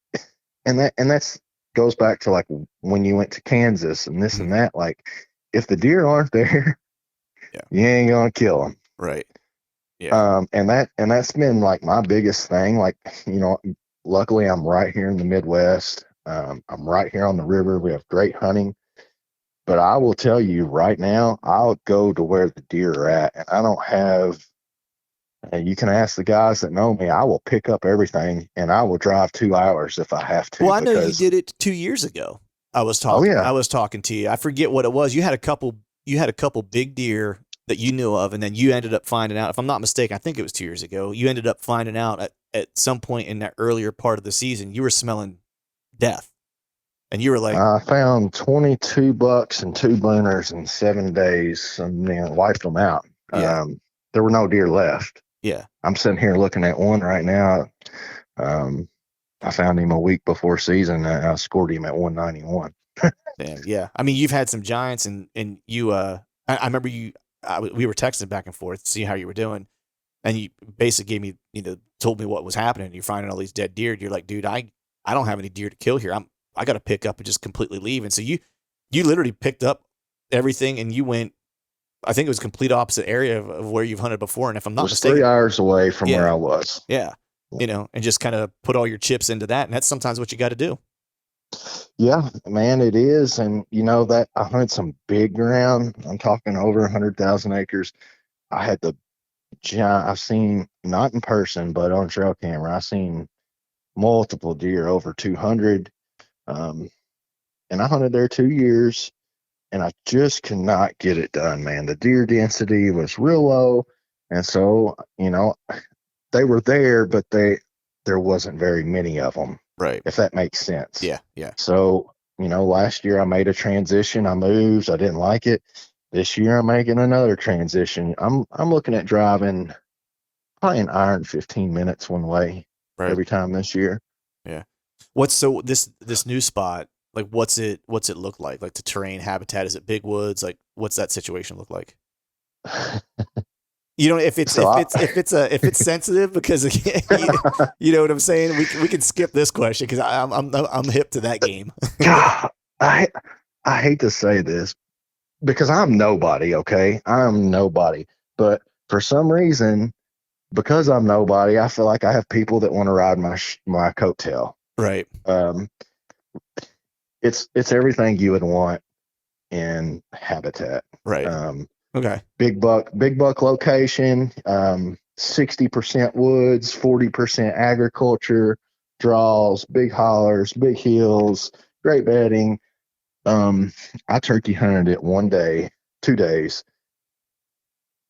B: and that's goes back to like when you went to Kansas and this and that. Like, if the deer aren't there,
A: Yeah.
B: you ain't gonna kill them.
A: Right. Yeah.
B: And that's been like my biggest thing. Like, luckily I'm right here in the Midwest. I'm right here on the river. We have great hunting. But I will tell you right now, I'll go to where the deer are at, and I don't have. And you can ask the guys that know me. I will pick up everything, and I will drive 2 hours if I have to.
A: Well, I know you
B: Because
A: did it 2 years ago. I was
B: oh
A: talking. I
B: yeah,
A: was talking to you. I forget what it was. You had a couple. You had a couple big deer that you knew of, and then you ended up finding out. If I'm not mistaken, I think it was 2 years ago. You ended up finding out at some point in that earlier part of the season, you were smelling death, and you were like,
B: I found 22 bucks and 2 booners in 7 days, and then wiped them out.
A: yeah,
B: There were no deer left.
A: yeah.
B: I'm sitting here looking at one right now. Um, I found him a week before season, and I scored him at 191.
A: Damn, yeah. I mean, you've had some giants, and you. I remember you. We were texting back and forth, see how you were doing, and you basically gave me, told me what was happening. You're finding all these dead deer. You're like, dude, I don't have any deer to kill here. I got to pick up and just completely leave. And so you literally picked up everything and you went. I think it was complete opposite area of where you've hunted before. And if I'm
B: It
A: not
B: was
A: mistaken,
B: 3 hours away from where
A: yeah,
B: I was.
A: yeah, and just kind of put all your chips into that. And that's sometimes what you got to do.
B: Yeah, man, it is. And that I hunted some big ground. I'm talking over 100,000 acres. I had the giant, I've seen, not in person, but on trail camera, I've seen multiple deer over 200. Um, and I hunted there 2 years, and I just could not get it done, man. The deer density was real low. And so, they were there, but there wasn't very many of them,
A: Right.
B: if that makes sense.
A: Yeah. Yeah.
B: So, last year I made a transition. I moved. I didn't like it. This year I'm making another transition. I'm looking at driving probably an hour and 15 minutes one way
A: Right.
B: every time this year.
A: Yeah. This new spot, like what's it look like? Like the terrain, habitat, is it big woods? Like what's that situation look like? If it's
B: So
A: if it's sensitive, because you know what I'm saying. We can skip this question because I'm hip to that game.
B: God, I hate to say this because I'm nobody, okay? I'm nobody. But for some reason, because I'm nobody, I feel like I have people that want to ride my coattail.
A: Right.
B: Um, it's everything you would want in habitat.
A: Right. Okay.
B: Big buck location. 60% woods, 40% agriculture, draws, big hollers, big hills, great bedding. Um, I turkey hunted it one day, 2 days,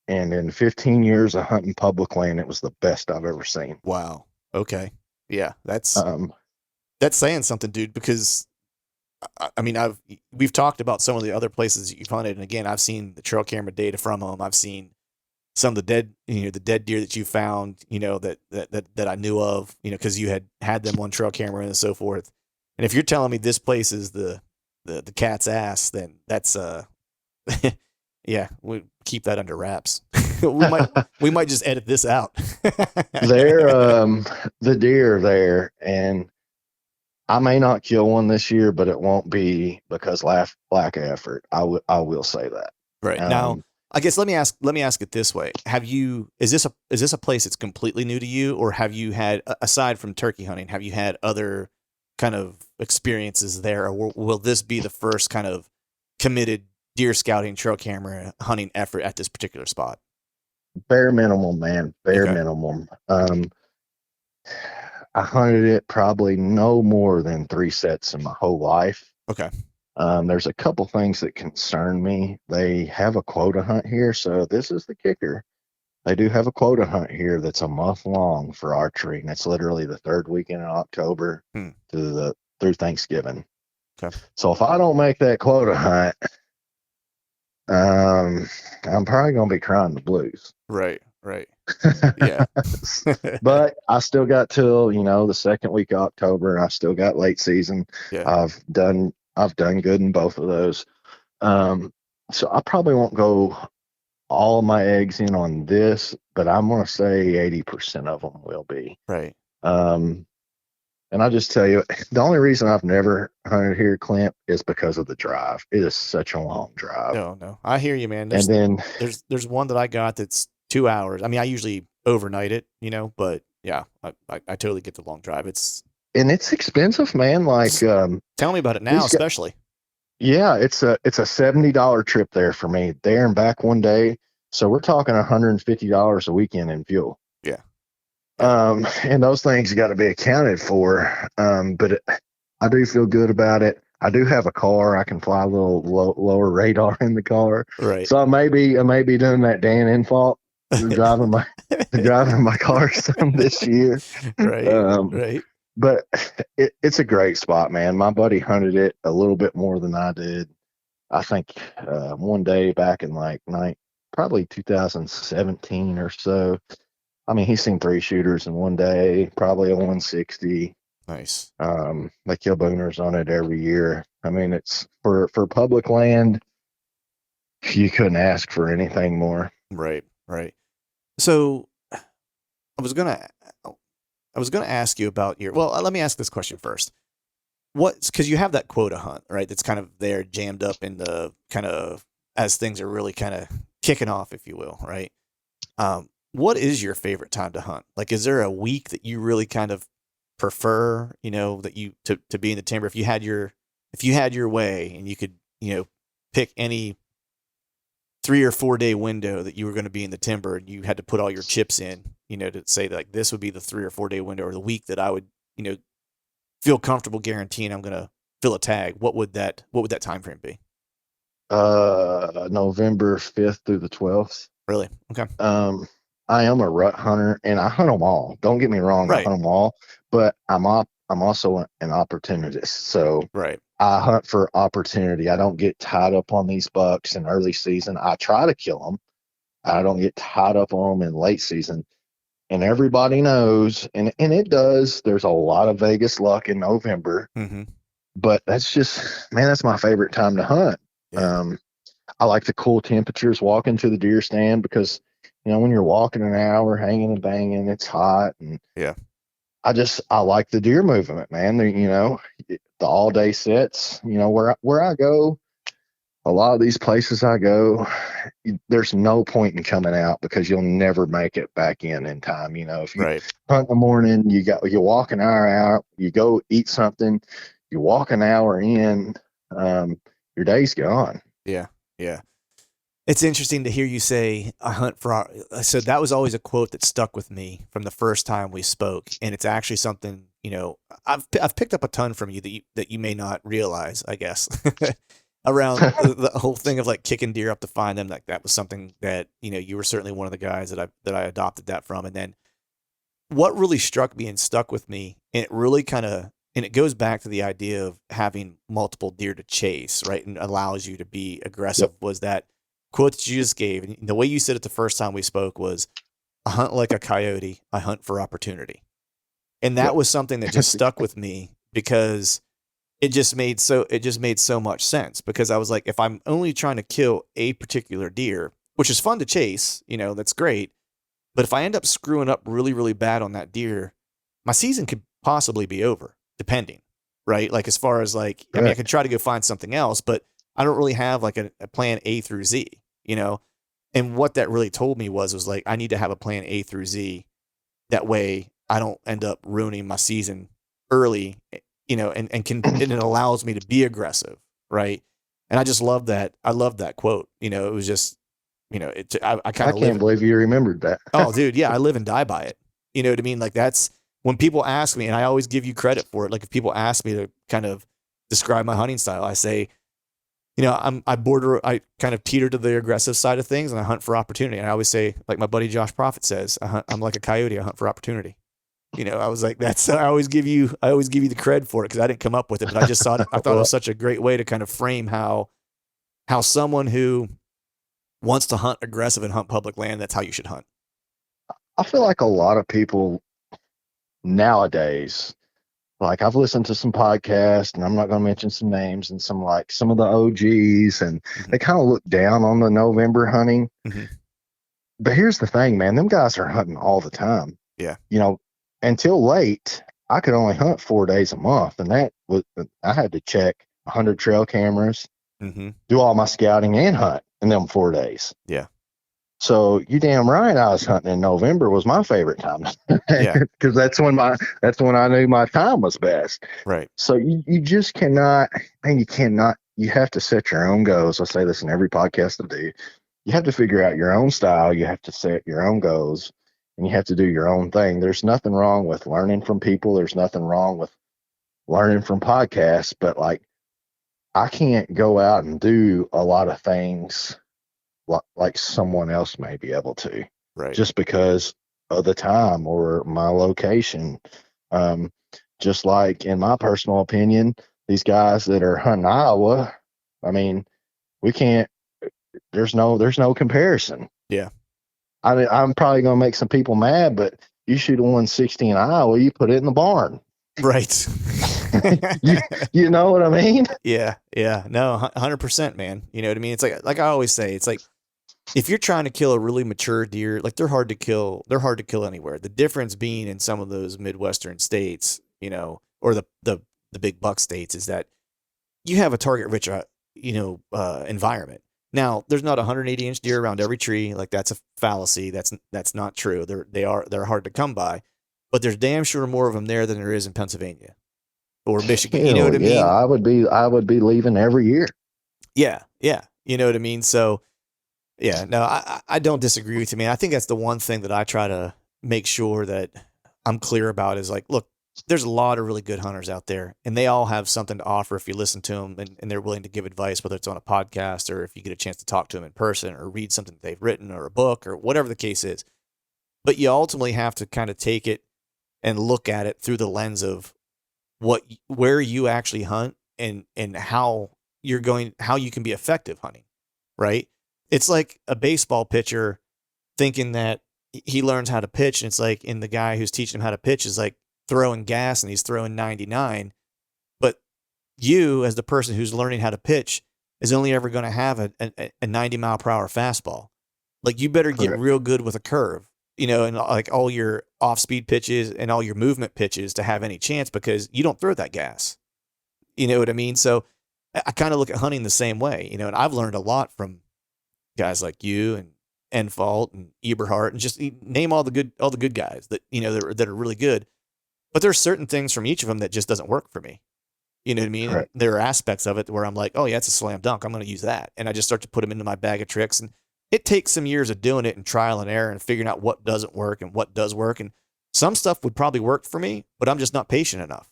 B: and in 15 years of hunting public land, it was the best I've ever seen.
A: Wow. Okay. Yeah,
B: Um,
A: that's saying something, dude. Because I mean, we've talked about some of the other places that you've hunted, and again, I've seen the trail camera data from them. I've seen some of the the dead deer that you found, that I knew of, because you had them on trail camera and so forth. And if you're telling me this place is the cat's ass, then that's yeah, we keep that under wraps. we might we might just edit this out.
B: they're the deer there, and I may not kill one this year, but it won't be because lack of effort. I will say that.
A: Right. Now,
B: Um,
A: I guess let me ask it this way. Is this a place that's completely new to you, or have you had, aside from turkey hunting, have you had other kind of experiences there, or will this be the first kind of committed deer scouting trail camera hunting effort at this particular spot?
B: bare minimum, man, bare
A: Okay.
B: minimum. I hunted it probably no more than 3 sets in my whole life.
A: Okay.
B: There's a couple things that concern me. They have a quota hunt here, so this is the kicker. They do have a quota hunt here that's a month long for archery, and it's literally the third weekend in October
A: Hmm.
B: through Thanksgiving.
A: Okay.
B: So if I don't make that quota hunt, I'm probably gonna be crying the blues.
A: Right. Right. Yeah.
B: But I still got till the second week of October, and I still got late season.
A: Yeah.
B: I've done good in both of those. Um, so I probably won't go all my eggs in on this, but I'm gonna say 80% of them will be.
A: Right.
B: Um, and I'll just tell you, the only reason I've never hunted here, Clint, is because of the drive. It is such a long drive.
A: No, no. I hear you, man.
B: And then,
A: There's one that I got that's 2 hours. I mean, I usually overnight it, but yeah, I totally get the long drive.
B: it's expensive, man. Like,
A: Tell me about it now,
B: these guys,
A: especially.
B: yeah, it's a $70 trip there for me, there and back one day. So we're talking $150 a weekend in fuel.
A: Yeah. Yeah.
B: And those things got to be accounted for. But I do feel good about it. I do have a car. I can fly a little lower radar in the car.
A: Right.
B: So I may be doing that Dan Infalt, driving my car some this year.
A: Right.
B: Um,
A: Right.
B: but it's a great spot, man. My buddy hunted it a little bit more than I did. I think one day back in like probably 2017 or so. I mean, he's seen 3 shooters in one day, probably a 160.
A: Nice.
B: They kill booners on it every year. I mean, it's for public land. You couldn't ask for anything more.
A: Right. Right. So I was gonna I was gonna ask you about your. Well, let me ask this question first. Because you have that quota hunt, right? That's kind of there jammed up in the kind of, as things are really kind of kicking off, if you will, right? What is your favorite time to hunt? Like, is there a week that you really kind of prefer, that you to be in the timber? If you had your way and you could, pick any 3 or 4 day window that you were going to be in the timber, and you had to put all your chips in, to say that, like, this would be the 3 or 4 day window, or the week that I would, feel comfortable guaranteeing I'm going to fill a tag. What would that time frame be?
B: November 5th through the 12th.
A: Really? Okay.
B: I am a rut hunter, and I hunt them all. Don't get me wrong, I
A: Right.
B: hunt them all, but I'm also an opportunist. So
A: Right.
B: I hunt for opportunity. I don't get tied up on these bucks in early season. I try to kill them. I don't get tied up on them in late season. And everybody knows, and it does. There's a lot of Vegas luck in November,
A: Mm-hmm.
B: but that's just, man, that's my favorite time to hunt.
A: Yeah.
B: Um, I like the cool temperatures walking to the deer stand because, when you're walking an hour, hanging and banging, it's hot, and
A: Yeah.
B: I like the deer movement, man. The all day sets. Where I go, a lot of these places I go, there's no point in coming out because you'll never make it back in time. If you
A: Right.
B: hunt in the morning, you walk an hour out, you go eat something, you walk an hour in, your day's gone.
A: Yeah. Yeah. It's interesting to hear you say I hunt for our, so that was always a quote that stuck with me from the first time we spoke. And it's actually something, I've picked up a ton from you that you may not realize, I guess, around the whole thing of like kicking deer up to find them. Like that was something that, you were certainly one of the guys that I adopted that from. And then what really struck me and stuck with me, and it really and it goes back to the idea of having multiple deer to chase, right? And allows you to be aggressive,
B: Yep.
A: was that quote that you just gave. And the way you said it the first time we spoke was, I hunt like a coyote, I hunt for opportunity. And that
B: Yep.
A: was something that just stuck with me because it just made so much sense, because I was like, if I'm only trying to kill a particular deer, which is fun to chase, that's great. But if I end up screwing up really, really bad on that deer, my season could possibly be over, depending, right? Like as far as like, I mean, I
B: Correct.
A: could try to go find something else, but I don't really have like a plan A through Z, you know? And what that really told me was like, I need to have a plan A through Z. That way I don't end up ruining my season early, and it allows me to be aggressive, right? And I just love that. I love that quote. It was just, I kind
B: I
A: of live
B: can't
A: it.
B: believe you remembered that.
A: Oh, dude, yeah, I live and die by it. You know what I mean? Like that's when people ask me, and I always give you credit for it. Like if people ask me to kind of describe my hunting style, I say, I kind of teeter to the aggressive side of things, and I hunt for opportunity. And I always say, like my buddy Josh Prophet says, I'm like a coyote. I hunt for opportunity. I was like, I always give you the cred for it because I didn't come up with it, but I thought it
B: Well,
A: was such a great way to kind of frame how someone who wants to hunt aggressive and hunt public land, that's how you should hunt.
B: I feel like a lot of people nowadays, like I've listened to some podcasts, and I'm not going to mention some names, and some of the OGs, and
A: Mm-hmm.
B: they kind of look down on the November hunting.
A: Mm-hmm.
B: But here's the thing, man, them guys are hunting all the time.
A: Yeah.
B: You know, until late, I could only hunt 4 days a month, and that was I had to check 100 trail cameras,
A: Mm-hmm.
B: do all my scouting, and hunt in them 4 days.
A: Yeah.
B: So you damn right, I was hunting in November was my favorite time
A: Yeah.
B: because that's when I knew my time was best.
A: Right.
B: So you just cannot, and you cannot. You have to set your own goals. I say this in every podcast I do. You have to figure out your own style. You have to set your own goals, and you have to do your own thing. There's nothing wrong with learning from people. There's nothing wrong with learning from podcasts. But like, I can't go out and do a lot of things like someone else may be able to,
A: Right.
B: just because of the time or my location. Um, just like in my personal opinion, these guys that are hunting Iowa, I mean, we can't. There's no comparison.
A: Yeah.
B: I'm probably gonna make some people mad, but you shoot a 160 in Iowa, you put it in the barn.
A: Right.
B: you you know what I mean?
A: Yeah. Yeah. No, 100%, man. You know what I mean? It's like I always say, it's like if you're trying to kill a really mature deer, like they're hard to kill. They're hard to kill anywhere. The difference being in some of those Midwestern states, or the big buck states, is that you have a target rich, environment. Now, there's not 180-inch deer around every tree. Like that's a fallacy. That's not true. They're hard to come by, but there's damn sure more of them there than there is in Pennsylvania or Michigan. You know
B: Hell
A: what I
B: yeah,
A: mean?
B: I would be leaving every year.
A: Yeah, yeah. You know what I mean? So yeah, no, I don't disagree with you, man. I think that's the one thing that I try to make sure that I'm clear about is like, look, there's a lot of really good hunters out there, and they all have something to offer if you listen to them and they're willing to give advice, whether it's on a podcast or if you get a chance to talk to them in person or read something that they've written or a book or whatever the case is. But you ultimately have to kind of take it and look at it through the lens of where you actually hunt and how you can be effective hunting, right? It's like a baseball pitcher thinking that he learns how to pitch, and it's like, and the guy who's teaching him how to pitch is like throwing gas and he's throwing 99. But you, as the person who's learning how to pitch, is only ever going to have a 90-mile-per-hour fastball. Like you better get
B: Correct.
A: real good with a curve, and like all your off speed pitches and all your movement pitches to have any chance, because you don't throw that gas. You know what I mean? So I kind of look at hunting the same way, and I've learned a lot from guys like you and Enfalt and Eberhart, and just name all the good guys that are really good. But there's certain things from each of them that just doesn't work for me. You know what I mean? And
B: Correct.
A: there are aspects of it where I'm like, oh yeah, it's a slam dunk. I'm going to use that, and I just start to put them into my bag of tricks. And it takes some years of doing it and trial and error and figuring out what doesn't work and what does work. And some stuff would probably work for me, but I'm just not patient enough.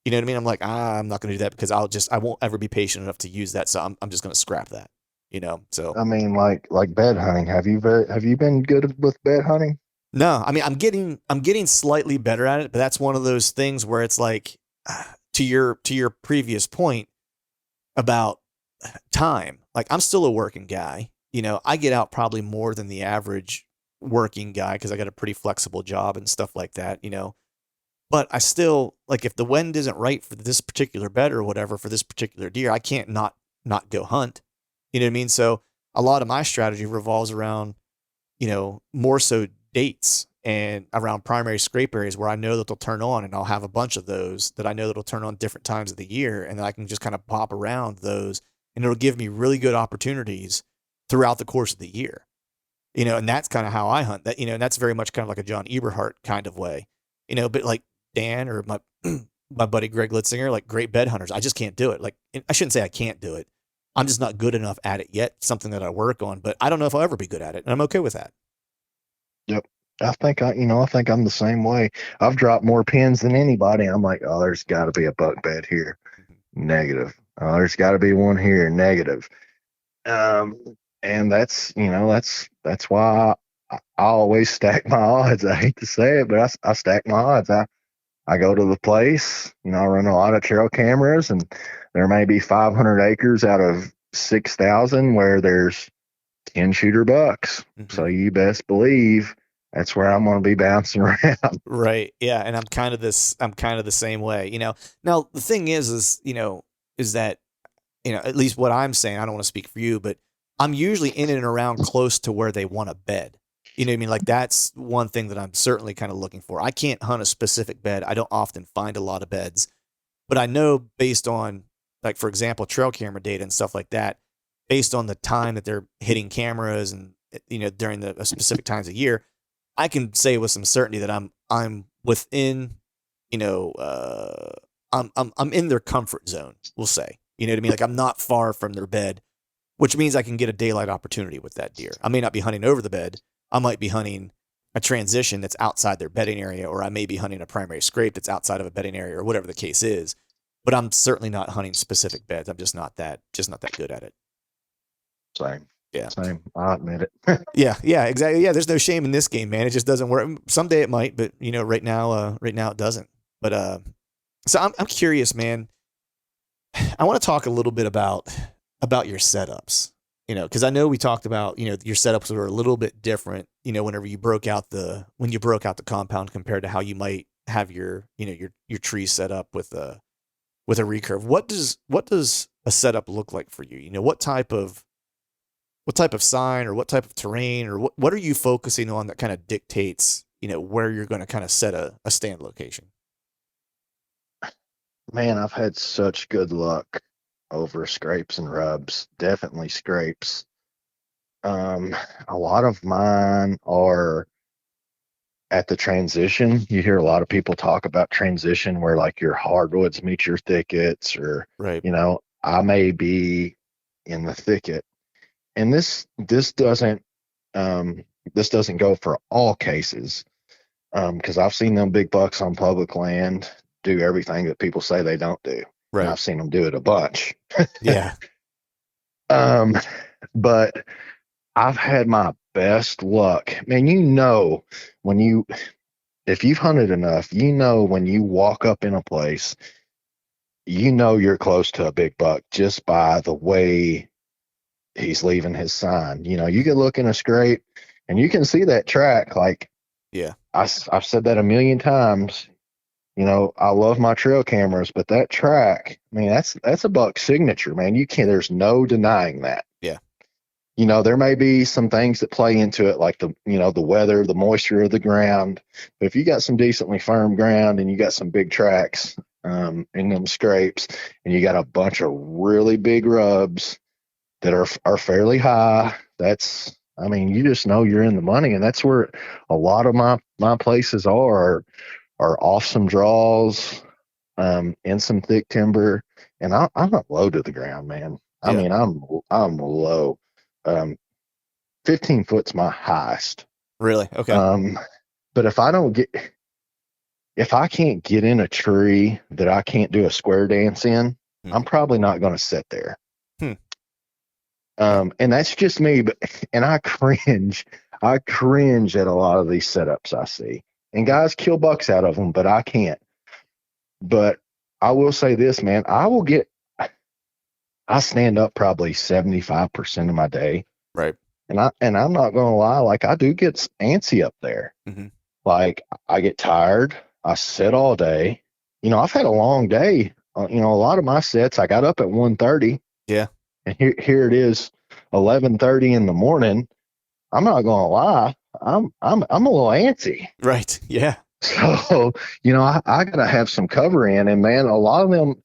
A: You know what I mean? I'm like, I'm not going to do that because I won't ever be patient enough to use that. So I'm just going to scrap that, So
B: I mean, like bed hunting. Have you been good with bed hunting?
A: no, I mean, I'm getting slightly better at it, but that's one of those things where it's like, to your previous point about time, like I'm still a working guy. I get out probably more than the average working guy because I got a pretty flexible job and stuff like that. But I still like if the wind isn't right for this particular bed or whatever for this particular deer, I can't not go hunt. You know what I mean? So a lot of my strategy revolves around, more so dates and around primary scrape areas where I know that they'll turn on, and I'll have a bunch of those that I know that'll turn on different times of the year, and then I can just kind of pop around those, and it'll give me really good opportunities throughout the course of the year. And that's kind of how I hunt. That and that's very much kind of like a John Eberhart kind of way. But like Dan or my my buddy Greg Litzinger, like great bed hunters, I just can't do it. Like I shouldn't say I can't do it. I'm just not good enough at it yet. Something that I work on, but I don't know if I'll ever be good at it, and I'm okay with that.
B: Yep. I think I'm the same way. I've dropped more pins than anybody. I'm like, oh, there's got to be a buck bed here. Negative. Oh, there's got to be one here. Negative. Um, and that's why I always stack my odds. I hate to say it, but I stack my odds. I go to the place. I run a lot of trail cameras, and there may be 500 acres out of 6,000 where there's 10 shooter bucks.
A: Mm-hmm.
B: So you best believe that's where I'm going to be bouncing around.
A: Right. Yeah. And I'm kind of the same way. Now the thing is that, at least what I'm saying, I don't want to speak for you, but I'm usually in and around close to where they want a bed. You know what I mean? Like that's one thing that I'm certainly kind of looking for. I can't hunt a specific bed. I don't often find a lot of beds, but I know based on, like, for example, trail camera data and stuff like that, based on the time that they're hitting cameras and, during the specific times of year, I can say with some certainty that I'm within, you know, I'm in their comfort zone. We'll say, you know what I mean? Like I'm not far from their bed, which means I can get a daylight opportunity with that deer. I may not be hunting over the bed. I might be hunting a transition that's outside their bedding area, or I may be hunting a primary scrape that's outside of a bedding area, or whatever the case is. But I'm certainly not hunting specific beds. I'm just not that good at it.
B: Same.
A: Yeah.
B: Same. I admit it.
A: Yeah, yeah, exactly. Yeah, there's no shame in this game, man. It just doesn't work. Someday it might, but right now it doesn't. But so I'm curious, man. I want to talk a little bit about your setups. Because I know we talked about your setups were a little bit different. Whenever you broke out the compound compared to how you might have your tree set up with a recurve. What does a setup look like for you? What type of sign or what type of terrain or what are you focusing on that kind of dictates, where you're going to kind of set a stand location?
B: Man, I've had such good luck over scrapes and rubs. Definitely scrapes. Um, a lot of mine are at the transition. You hear a lot of people talk about transition where like your hardwoods meet your thickets, or
A: Right.
B: I may be in the thicket. And um this doesn't go for all cases. Because I've seen them big bucks on public land do everything that people say they don't do. And
A: Right.
B: I've seen them do it a bunch.
A: Yeah.
B: Um, but I've had my best luck. Man, when you if you've hunted enough, when you walk up in a place, you're close to a big buck just by the way he's leaving his sign. You can look in a scrape and you can see that track. Like
A: Yeah.
B: I've said that a million times. I love my trail cameras, but that track, I mean, that's a buck signature, man. There's no denying that.
A: Yeah.
B: There may be some things that play into it, like the weather, the moisture of the ground. But if you got some decently firm ground and you got some big tracks in them scrapes, and you got a bunch of really big rubs that are fairly high, I mean, you just know you're in the money, and that's where a lot of my places are off some draws, in some thick timber, and I'm not low to the ground, man. I
A: Yeah.
B: mean, I'm low. Um, 15 foot's my highest.
A: Really? Okay.
B: Um, but if I can't get in a tree that I can't do a square dance in,
A: Hmm.
B: I'm probably not going to sit there.
A: Hmm. Yeah.
B: And that's just me, but and I cringe at a lot of these setups I see. And
A: Hmm.
B: guys kill bucks out of them, but I can't. But I will say this, man, I stand up probably 75% of my day.
A: Right.
B: And I'm not gonna lie, like I do get antsy up there.
A: Hmm.
B: Like I get tired, I sit all day. I've had a long day. A lot of my sets I got up at 1:30,
A: Yeah.
B: and here it is 11:30 in the morning. I'm not gonna lie, I'm a little antsy.
A: Right. Yeah.
B: So, I gotta have some cover in, and man, a lot of them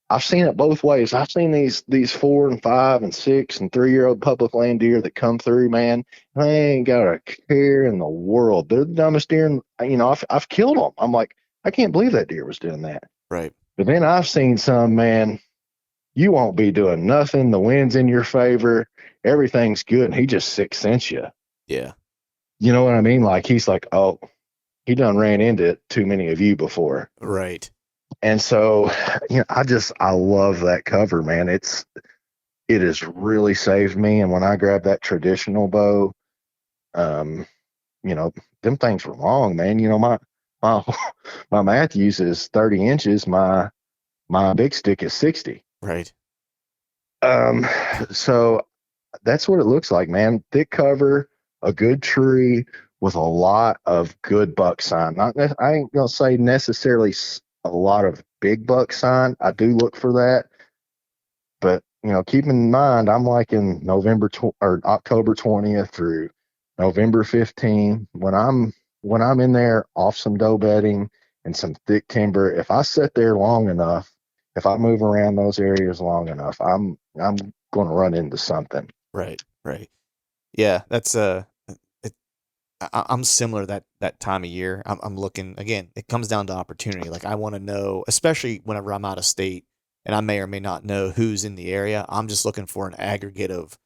B: I've seen it both ways. I've seen these 4 and 5 and 6 and 3-year-old public land deer that come through, man. They ain't got a care in the world. They're the dumbest deer. I've killed them. I'm like, I can't believe that deer was doing that.
A: Right.
B: But then I've seen some, man. You won't be doing nothing. The wind's in your favor. Everything's good, and he just six cents you.
A: Yeah.
B: You know what I mean? Like he's like, oh, he done ran into too many of you before.
A: Right.
B: And so, I love that cover, man. It has really saved me. And when I grabbed that traditional bow, um, them things were long, man. My my Matthews is 30 inches. My big stick is 60.
A: Right.
B: Um, so that's what it looks like, man. Thick cover, a good tree with a lot of good buck sign. I ain't gonna say necessarily a lot of big buck sign. I do look for that, but keep in mind, I'm like in or October 20th through November 15th. When I'm in there off some doe bedding and some thick timber, if I sit there long enough, if I move around those areas long enough, I'm going to run into something.
A: Right. Right. Yeah. That's it, I'm similar that time of year. I'm looking again. It comes down to opportunity. Like I want to know, especially whenever I'm out of state, and I may or may not know who's in the area. I'm just looking for an aggregate of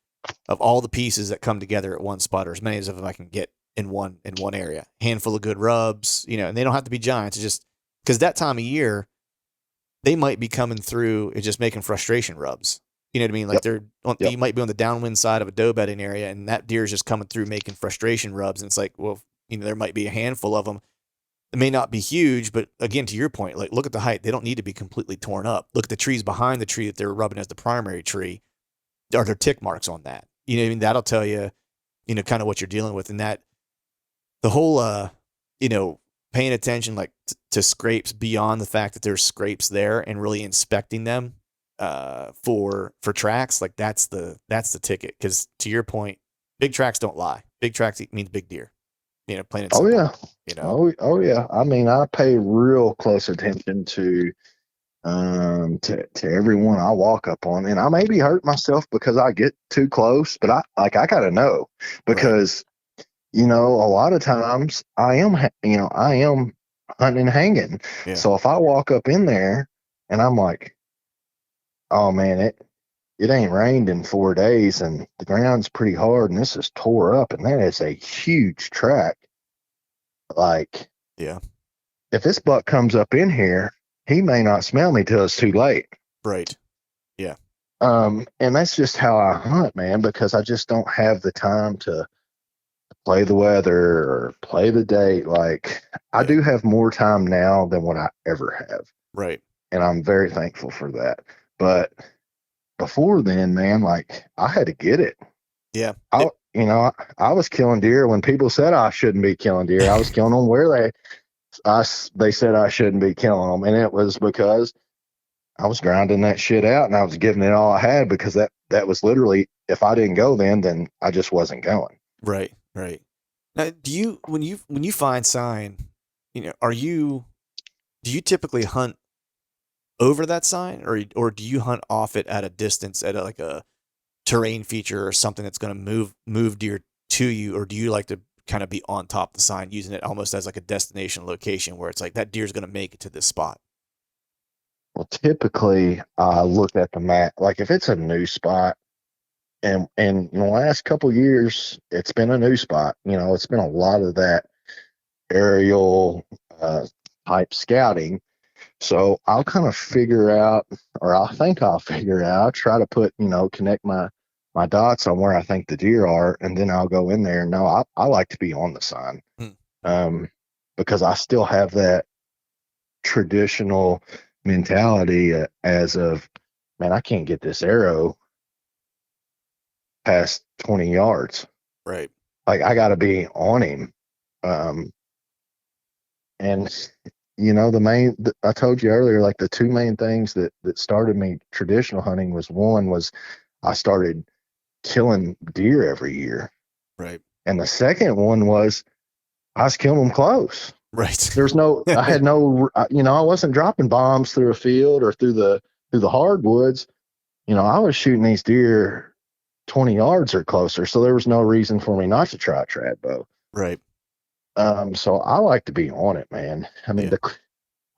A: all the pieces that come together at one spot, or as many as if I can get in one area. Handful of good rubs, and they don't have to be giants. It's just because that time of year they might be coming through and just making frustration rubs. You know what I mean? Like
B: Yep.
A: you
B: Yep.
A: might be on the downwind side of a doe bedding area, and that deer is just coming through making frustration rubs. And it's like, well, there might be a handful of them. It may not be huge, but again, to your point, like look at the height. They don't need to be completely torn up. Look at the trees behind the tree that they're rubbing as the primary tree. Are there tick marks on that? You know what I mean? That'll tell you, kind of what you're dealing with. And that the whole, you know, paying attention like to scrapes beyond the fact that there's scrapes there and really inspecting them for tracks, like that's the ticket. Because to your point, big tracks don't lie. Big tracks means big deer. Plain and
B: Oh
A: simple.
B: yeah. Oh yeah. I mean, I pay real close attention to everyone I walk up on, and I maybe hurt myself because I get too close, but I gotta know
A: Right.
B: because a lot of times I am hunting and hanging.
A: Yeah.
B: So if I walk up in there and I'm like, oh man, it ain't rained in 4 days and the ground's pretty hard and this is tore up and that is a huge track. Like
A: Yeah.
B: if this buck comes up in here, he may not smell me till it's too late.
A: Right. Yeah.
B: And that's just how I hunt, man, because I just don't have the time to play the weather or play the date. Like I
A: Yeah.
B: do have more time now than what I ever have.
A: Right.
B: And I'm very thankful for that. But before then, man, like I had to get it.
A: Yeah.
B: I, I was killing deer when people said I shouldn't be killing deer. I was killing them where they said I shouldn't be killing them. And it was because I was grinding that shit out and I was giving it all I had because that was literally, if I didn't go then I just wasn't going.
A: Right. Right. Now, do you when you find sign, do you typically hunt over that sign, or do you hunt off it at a distance at like a terrain feature or something that's going to move deer to you, or do you like to kind of be on top of the sign using it almost as like a destination location where it's like that deer's going to make it to this spot?
B: Well, typically I look at the map. Like if it's a new spot, And in the last couple of years, it's been a new spot. It's been a lot of that aerial uh, type scouting. So I'll kind of figure out, or I think I'll figure out, try to put, connect my dots on where I think the deer are, and then I'll go in there. No, I like to be on the sign,
A: Hmm.
B: um, because I still have that traditional mentality as of, man, I can't get this arrow past 20 yards.
A: Right.
B: Like I got to be on him. Um, and I told you earlier, like the two main things that started me traditional hunting was, one was I started killing deer every year.
A: Right.
B: And the second one was I was killing them close.
A: Right.
B: I had no, I wasn't dropping bombs through a field or through the hardwoods. I was shooting these deer 20 yards or closer. So there was no reason for me not to try a trad bow.
A: Right.
B: So I like to be on it, man. I mean,
A: Yeah.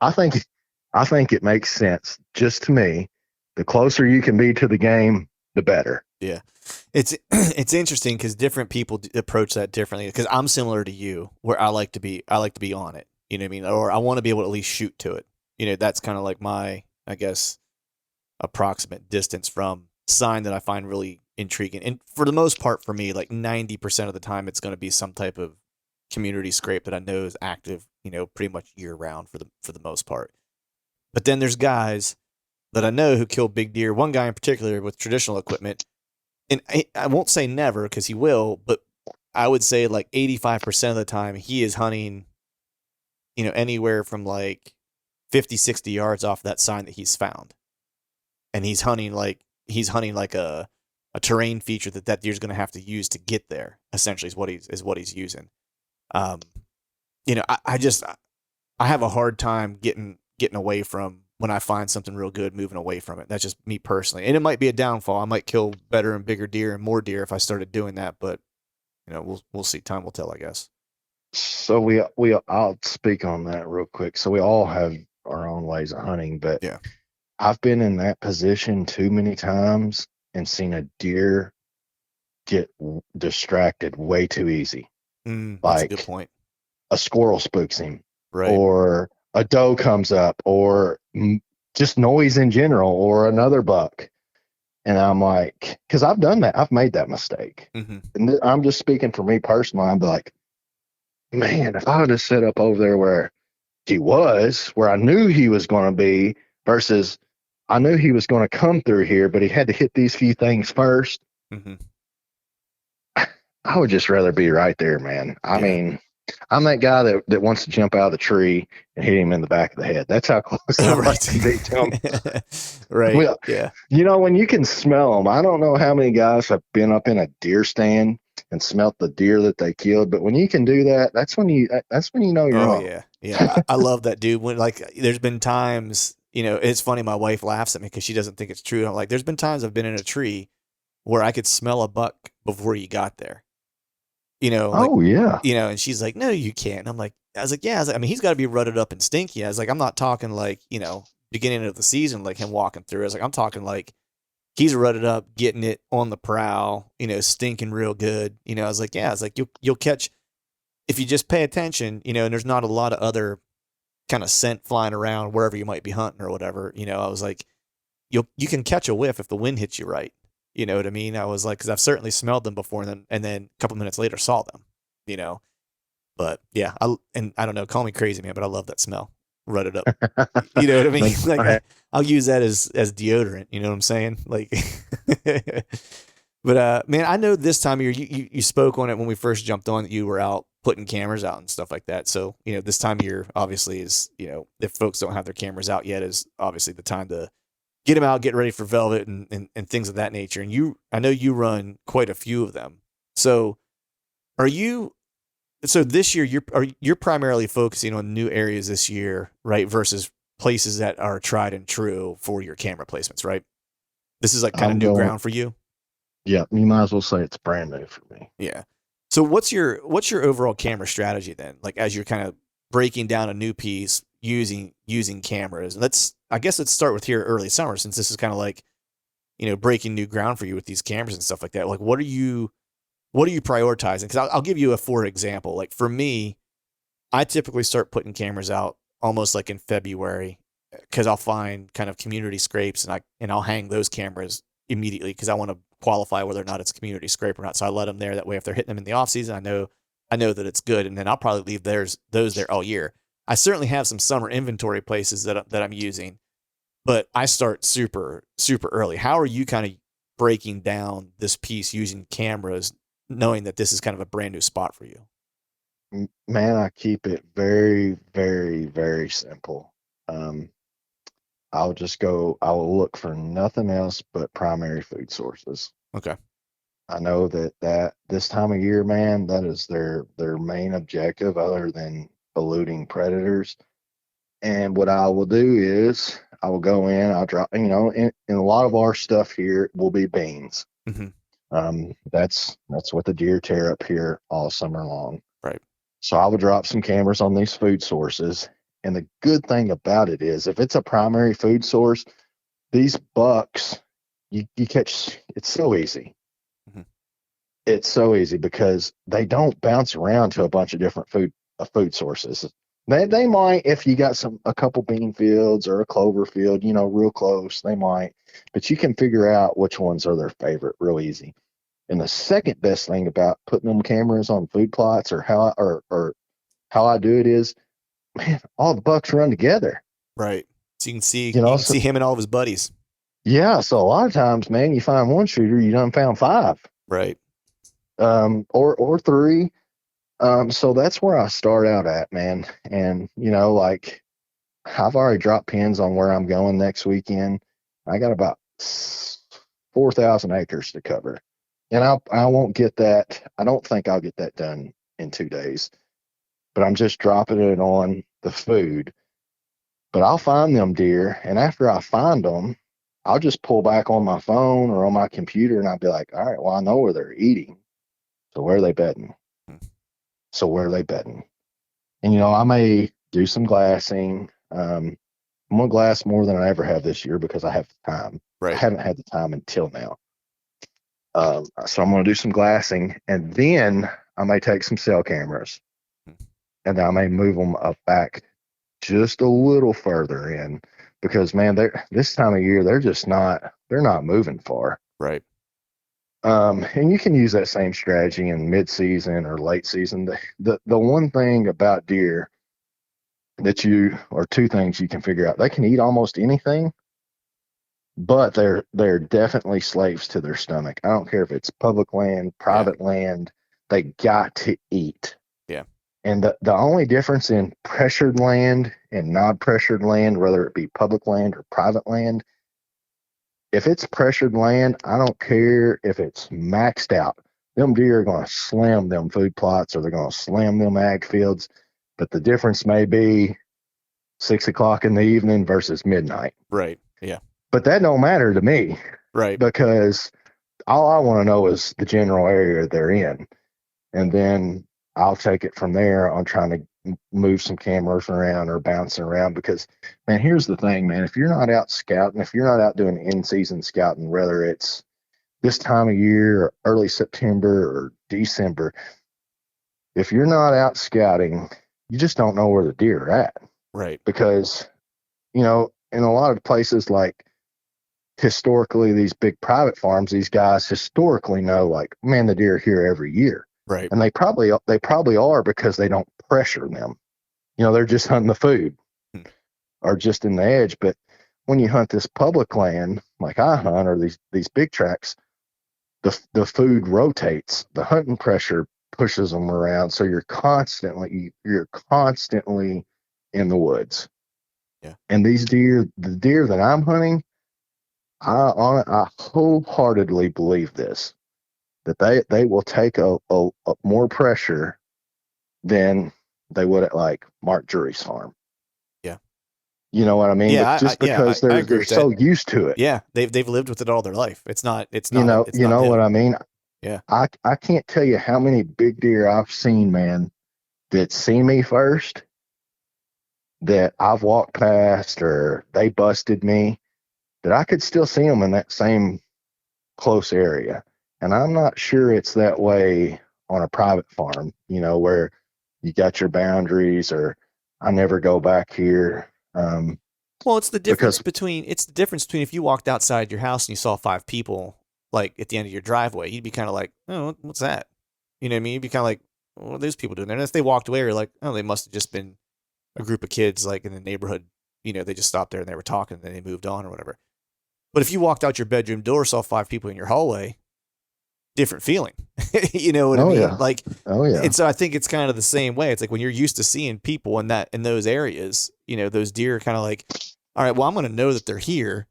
B: I think, I think it makes sense just to me. The closer you can be to the game, the better.
A: Yeah. It's it's interesting because different people approach that differently. Because I'm similar to you, where I like to be on it. You know what I mean? Or I want to be able to at least shoot to it. That's kind of like my, I guess, approximate distance from sign that I find really intriguing. And for the most part, for me, like 90% of the time, it's going to be some type of community scrape that I know is active. Pretty much year round for the most part. But then there's guys that I know who kill big deer. One guy in particular with traditional equipment, and I won't say never because he will, but I would say like 85% of the time he is hunting, anywhere from like 50, 60 yards off that sign that he's found. And he's hunting like a terrain feature that deer's going to have to use to get there. Essentially, is what he's using. Um, I have a hard time getting away from when I find something real good, moving away from it. That's just me personally, and it might be a downfall. I might kill better and bigger deer and more deer if I started doing that, but we'll see. Time will tell, I guess.
B: So I'll speak on that real quick. So we all have our own ways of hunting, but
A: Yeah.
B: I've been in that position too many times and seen a deer get distracted way too easy.
A: That's a good
B: Like
A: point.
B: a squirrel spooks him,
A: Right.
B: or a doe comes up, or just noise in general, or another buck. And I'm like, because I've done that. I've made that mistake.
A: Mm-hmm.
B: And I'm just speaking for me personally. I'm like, man, if I would have set up over there where he was, where I knew he was going to be, versus I knew he was going to come through here, but he had to hit these few things first.
A: Mm-hmm.
B: I would just rather be right there, man. I
A: Yeah.
B: mean, I'm that guy that wants to jump out of the tree and hit him in the back of the head. That's how close I like to be to him.
A: Right.
B: Well,
A: Yeah.
B: when you can smell them, I don't know how many guys have been up in a deer stand and smelt the deer that they killed, but when you can do that, that's when you know you're
A: Oh
B: on.
A: yeah. Yeah. I love that, dude. When like there's been times, it's funny. My wife laughs at me because she doesn't think it's true. I'm like, there's been times I've been in a tree where I could smell a buck before you got there. Like,
B: Oh yeah.
A: and she's like, no, you can't. And I was like, yeah. I mean, he's got to be rutted up and stinky. I was like, I'm not talking like, beginning of the season, like him walking through. I was like, I'm talking like he's rutted up, getting it on the prowl, stinking real good. I was like, yeah. I was like, you'll catch if you just pay attention, and there's not a lot of other kind of scent flying around wherever you might be hunting or whatever. I was like, you can catch a whiff if the wind hits you right. You know what I mean? I was like, because I've certainly smelled them before, and then a couple minutes later saw them. You know, but yeah, I don't know, call me crazy, man, but I love that smell. Rut it up. You know what I mean? Like I'll use that as deodorant. You know what I'm saying? Like, but man, I know this time of year you spoke on it when we first jumped on that you were out putting cameras out and stuff like that. So this time of year obviously is if folks don't have their cameras out yet is obviously the time to get them out, get ready for velvet and things of that nature. And I know you run quite a few of them. So are you? So this year you're primarily focusing on new areas this year, right? Versus places that are tried and true for your camera placements, right? This is like kind of
B: I'm
A: new
B: going.
A: ground for you.
B: Yeah, you might as well say it's brand new for me.
A: Yeah. So what's your overall camera strategy then? Like as you're kind of breaking down a new piece using cameras. And I guess let's start with here early summer since this is kind of like, breaking new ground for you with these cameras and stuff like that. Like, what are you prioritizing? Because I'll give you a for example. Like for me, I typically start putting cameras out almost like in February because I'll find kind of community scrapes and I'll hang those cameras immediately because I want to qualify whether or not it's a community scrape or not. So I let them there. That way, if they're hitting them in the off season, I know that it's good, and then I'll probably leave those there all year. I certainly have some summer inventory places that I'm using, but I start super super early. How are you kind of breaking down this piece using cameras, knowing that this is kind of a brand new spot for you?
B: Man, I keep it very, very, very simple. Um, I will look for nothing else but primary food sources.
A: Okay.
B: I know that this time of year, man, that is their main objective other than eluding predators. And what I will do is I will go in, I'll drop, in a lot of our stuff here will be beans.
A: Mm-hmm.
B: That's what the deer tear up here all summer long.
A: Right.
B: So I will drop some cameras on these food sources. And the good thing about it is if it's a primary food source, these bucks, you catch, it's so easy.
A: Mm-hmm.
B: It's so easy because they don't bounce around to a bunch of different food sources. They might if you got a couple bean fields or a clover field, real close, they might, but you can figure out which ones are their favorite real easy. And the second best thing about putting them cameras on food plots or how I do it is, man, all the bucks run together.
A: Right. So you can see
B: You
A: you
B: know,
A: can
B: so
A: see him and all of his buddies.
B: yeah, so a lot of times, man, you find one shooter, you done found five,
A: Right.
B: or three. So that's where I start out at, man. And like I've already dropped pins on where I'm going next weekend. I got about 4,000 acres to cover, and I won't get that. I don't think I'll get that done in 2 days. But I'm just dropping it on the food. But I'll find them deer, and after I find them, I'll just pull back on my phone or on my computer, and I'll be like, all right, well, I know where they're eating. So where are they bedding? So where are they bedding? And I may do some glassing. I'm gonna glass more than I ever have this year because I have the time. I
A: Right.
B: haven't had the time until now. So I'm gonna do some glassing, and then I may take some cell cameras, and I may move them up back just a little further in because man, they're this time of year they're not moving far.
A: Right.
B: And you can use that same strategy in mid season or late season. The one thing about deer or two things you can figure out, they can eat almost anything, but they're definitely slaves to their stomach. I don't care if it's public land,
A: Yeah.
B: private land, they got to eat.
A: Yeah.
B: And the only difference in pressured land and non-pressured land, whether it be public land or private land, if it's pressured land, I don't care if it's maxed out. Them deer are going to slam them food plots or they're going to slam them ag fields. But the difference may be 6 o'clock in the evening versus midnight.
A: Right. Yeah.
B: But that don't matter to me
A: Right.
B: because all I want to know is the general area they're in. And then I'll take it from there on trying to move some cameras around or bouncing around because, man, here's the thing, man. If you're not out scouting, if you're not out doing in-season scouting, whether it's this time of year or early September or December, if you're not out scouting, you just don't know where the deer are at
A: Right.
B: because, in a lot of places like historically these big private farms, these guys historically know like, man, the deer are here every year.
A: Right.
B: And they probably are because they don't pressure them. They're just hunting the food
A: Hmm.
B: or just in the edge. But when you hunt this public land like I hunt or these big tracks, the food rotates. The hunting pressure pushes them around, so you're constantly in the woods.
A: Yeah.
B: And the deer that I'm hunting, I wholeheartedly believe this that they will take a more pressure than they would at like Mark Jury's farm.
A: Yeah.
B: You know what I mean?
A: Yeah.
B: But just because
A: I agree
B: they're
A: with that.
B: so used to it.
A: Yeah. They've lived with it all their life. It's
B: You
A: not
B: know,
A: it's
B: you
A: not
B: know what
A: new.
B: I mean?
A: Yeah.
B: I can't tell you how many big deer I've seen, man, that see me first, that I've walked past or they busted me, that I could still see them in that same close area. And I'm not sure it's that way on a private farm, where you got your boundaries or I never go back here.
A: Well, it's the difference
B: Because,
A: between if you walked outside your house and you saw five people like at the end of your driveway, you'd be kind of like, oh, what's that? You know what I mean? You'd be kind of like, what are those people doing there? And if they walked away, you're like, oh, they must have just been a group of kids like in the neighborhood. They just stopped there and they were talking and then they moved on or whatever. But if you walked out your bedroom door, saw five people in your hallway, different feeling. You know what I
B: oh,
A: mean?
B: yeah.
A: Like,
B: Oh, yeah.
A: and so I think it's kind of the same way. It's like when you're used to seeing people in those areas, those deer are kind of like, all right, well, I'm going to know that they're here,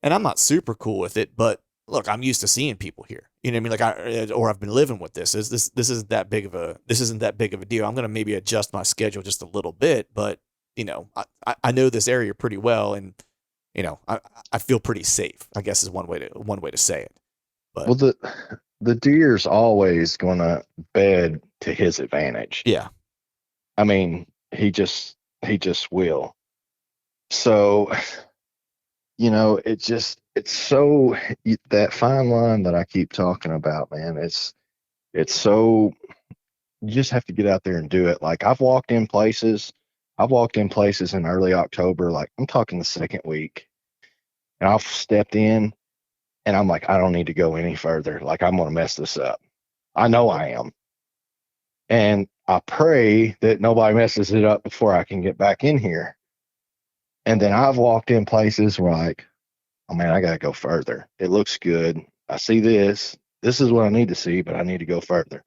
A: and I'm not super cool with it, but look, I'm used to seeing people here. You know what I mean? Or I've been living with this. This isn't that big of a deal. I'm going to maybe adjust my schedule just a little bit, but I know this area pretty well, and I feel pretty safe. I guess is one way to say it. But
B: Well, the deer's always going to bed to his advantage.
A: yeah,
B: I mean, he just will. So, it's so that fine line that I keep talking about, man. It's so you just have to get out there and do it. Like I've walked in places in early October, like I'm talking the second week, and I've stepped in and I'm like, I don't need to go any further. Like I'm gonna mess this up. I know I am. And I pray that nobody messes it up before I can get back in here. And then I've walked in places where like, oh man, I gotta go further. It looks good. I see this. This is what I need to see, but I need to go further.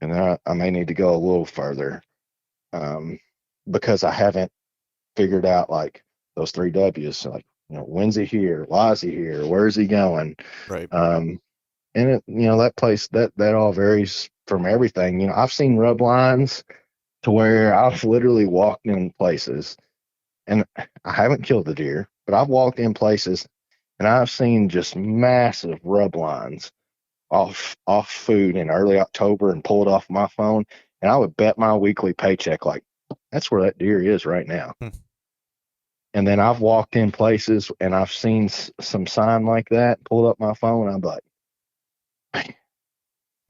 B: And then I may need to go a little further, um, because I haven't figured out like those three W's. Like, when's he here? Why is he here? Where is he going?
A: right.
B: Um, and that place that all varies from everything. I've seen rub lines to where I've literally walked in places, and I haven't killed the deer, but I've walked in places and I've seen just massive rub lines off food in early October and pulled off my phone, and I would bet my weekly paycheck like that's where that deer is right now.
A: Hmm.
B: And then I've walked in places and I've seen some sign like that, pulled up my phone, I'm like,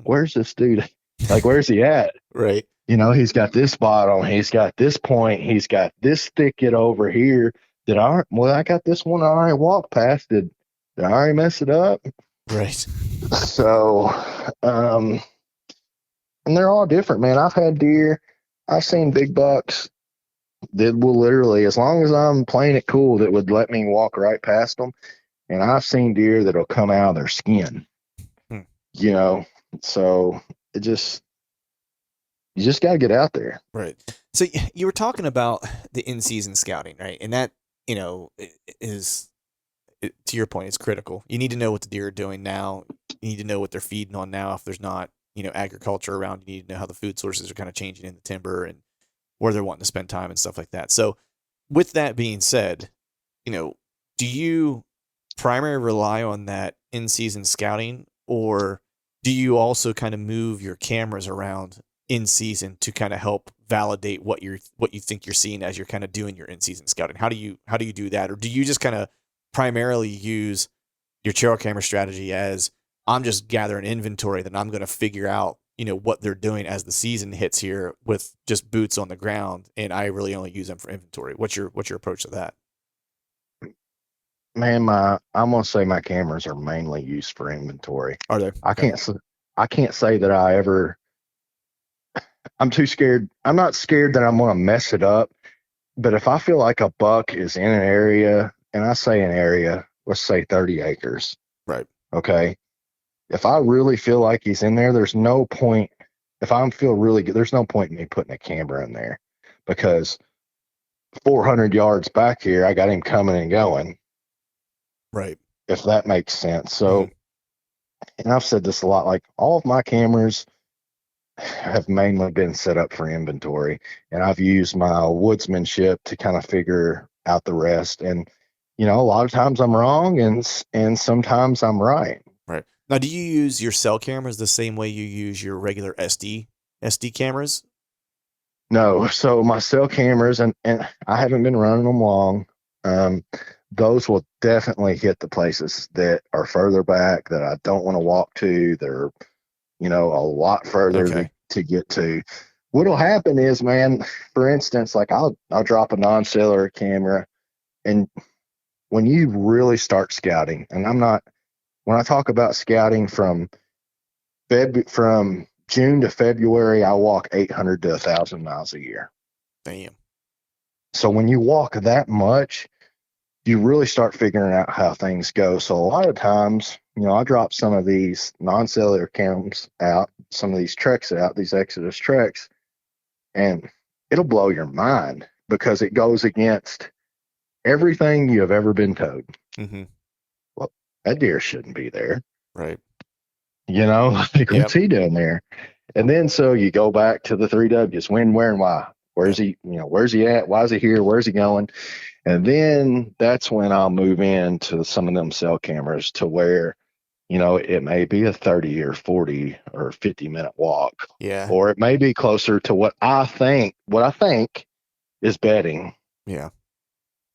B: where's this dude? Like, where's he at?
A: Right.
B: He's got this spot on, he's got this point, he's got this thicket over here. I got this one I already walked past. Did I already mess it up?
A: Right.
B: So, and they're all different, man. I've had deer, I've seen big bucks that will literally, as long as I'm playing it cool, that would let me walk right past them. And I've seen deer that'll come out of their skin,
A: Hmm.
B: you know. So you just got to get out there.
A: Right. So you were talking about the in-season scouting, right? And that, is to your point, it's critical. You need to know what the deer are doing now. You need to know what they're feeding on now. If there's not, agriculture around, you need to know how the food sources are kind of changing in the timber and where they're wanting to spend time and stuff like that. So, with that being said, do you primarily rely on that in-season scouting, or do you also kind of move your cameras around in season to kind of help validate what you think you're seeing as you're kind of doing your in-season scouting? How do you do that, or do you just kind of primarily use your trail camera strategy as I'm just gathering inventory that I'm going to figure out what they're doing as the season hits here with just boots on the ground, and I really only use them for inventory? What's your approach to that?
B: Man, I'm gonna say my cameras are mainly used for inventory.
A: Are there?
B: I
A: Okay.
B: can't say that I ever. I'm too scared. I'm not scared that I'm gonna mess it up. But if I feel like a buck is in an area, and I say an area, let's say 30 acres,
A: Right.
B: okay. If I really feel like he's in there, there's no point. If I feel really good, there's no point in me putting a camera in there, because 400 yards back here, I got him coming and going,
A: Right.
B: if that makes sense.
A: Mhm.
B: So, and I've said this a lot, like all of my cameras have mainly been set up for inventory, and I've used my woodsmanship to kind of figure out the rest. And, a lot of times I'm wrong, and sometimes I'm right.
A: Right. Now, do you use your cell cameras the same way you use your regular SD cameras?
B: No, so my cell cameras, and I haven't been running them long, um, those will definitely hit the places that are further back that I don't want to walk to. They're, a lot further
A: Okay.
B: to get to. What'll happen is, man, for instance, like I'll drop a non-cellular camera, and when you really start scouting, and when I talk about scouting from June to February, I walk 800 to 1,000 miles a year.
A: Damn.
B: So when you walk that much, you really start figuring out how things go. So a lot of times, I drop some of these non-cellular cams out, some of these treks out, these Exodus treks, and it'll blow your mind because it goes against everything you have ever been told.
A: Mm-hmm.
B: Well, that deer shouldn't be there.
A: Right.
B: Like what's
A: Yep.
B: he doing there? And then so you go back to the three W's: when, where, and why. Where's
A: Yep.
B: he? Where's he at? Why is he here? Where's he going? And then that's when I'll move into some of them cell cameras to where, it may be a 30 or 40 or 50-minute walk,
A: Yeah.
B: or it may be closer to what I think is bedding.
A: Yeah.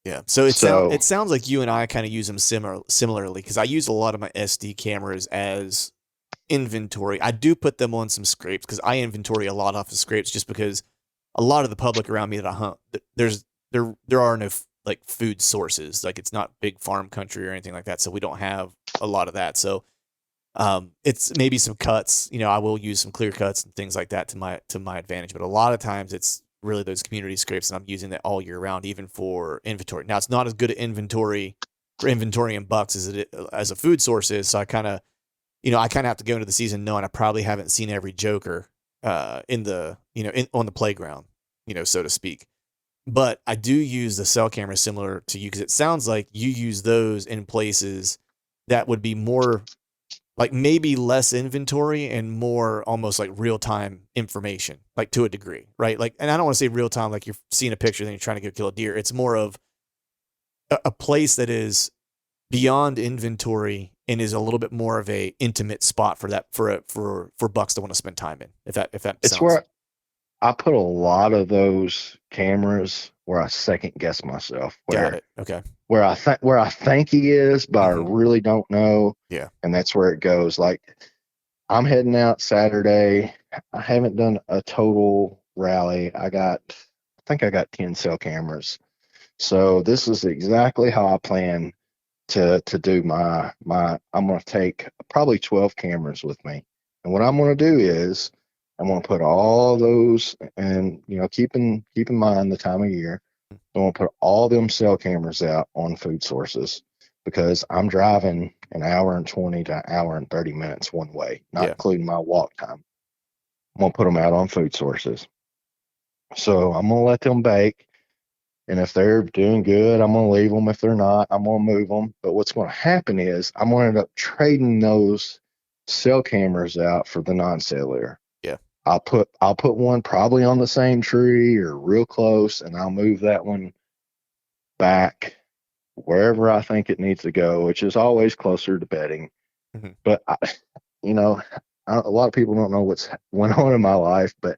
A: Yeah. So
B: So,
A: it sounds like you and I kind of use them similarly because I use a lot of my SD cameras as inventory. I do put them on some scrapes because I inventory a lot off of scrapes just because a lot of the public around me that I hunt, there are no like food sources. Like it's not big farm country or anything like that, so we don't have a lot of that. So it's maybe some cuts. I will use some clear cuts and things like that to my advantage. But a lot of times it's really those community scrapes, and I'm using that all year round, even for inventory. Now it's not as good at inventory for inventory and bucks as a food source is. So I kind of have to go into the season knowing I probably haven't seen every joker in the on the playground, so to speak. But I do use the cell camera similar to you because it sounds like you use those in places that would be more like maybe less inventory and more almost like real time information, like to a degree, right? Like, and I don't want to say real time like you're seeing a picture then you're trying to go kill a deer. It's more of a place that is beyond inventory and is a little bit more of a intimate spot for that for bucks to want to spend time in. If that
B: it's
A: sounds
B: where I put a lot of those cameras where I second guess myself,
A: got
B: where
A: it. Okay.
B: where I think he is, but I
A: Mm-hmm.
B: really don't know,
A: Yeah.
B: and that's where it goes. Like I'm heading out Saturday. I haven't done a total rally. I think I got 10 cell cameras. So this is exactly how I plan to do my I'm going to take probably 12 cameras with me. And what I'm going to do is I'm going to put all those, and keep in mind the time of year. I'm going to put all them cell cameras out on food sources because I'm driving an hour and 20 to an hour and 30 minutes one way, not
A: Yeah.
B: including my walk time. I'm going to put them out on food sources. So I'm going to let them bake. And if they're doing good, I'm going to leave them. If they're not, I'm going to move them. But what's going to happen is I'm going to end up trading those cell cameras out for the non-cellular.
A: Yeah.
B: I'll put one probably on the same tree or real close, and I'll move that one back wherever I think it needs to go, which is always closer to bedding.
A: Mm-hmm.
B: But you know, a lot of people don't know what's went on in my life, but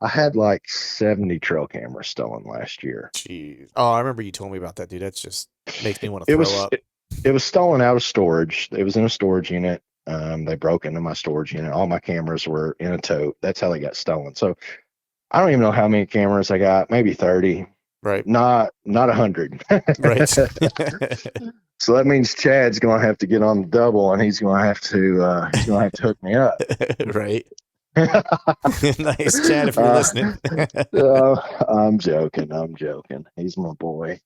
B: I had like 70 trail cameras stolen last year.
A: Jeez. Oh, I remember you told me about that, dude. That's just makes me want to
B: It
A: throw
B: was
A: up.
B: it, it was stolen out of storage. It was in a storage unit. They broke into my storage unit. All my cameras were in a tote. That's how they got stolen. So I don't even know how many cameras I got. Maybe 30.
A: Right.
B: Not 100.
A: Right.
B: So that means Chad's gonna have to get on the double, and he's gonna have to hook me up.
A: Right. Nice, Chad, if you're
B: uh,
A: listening.
B: I'm joking. I'm joking. He's my boy.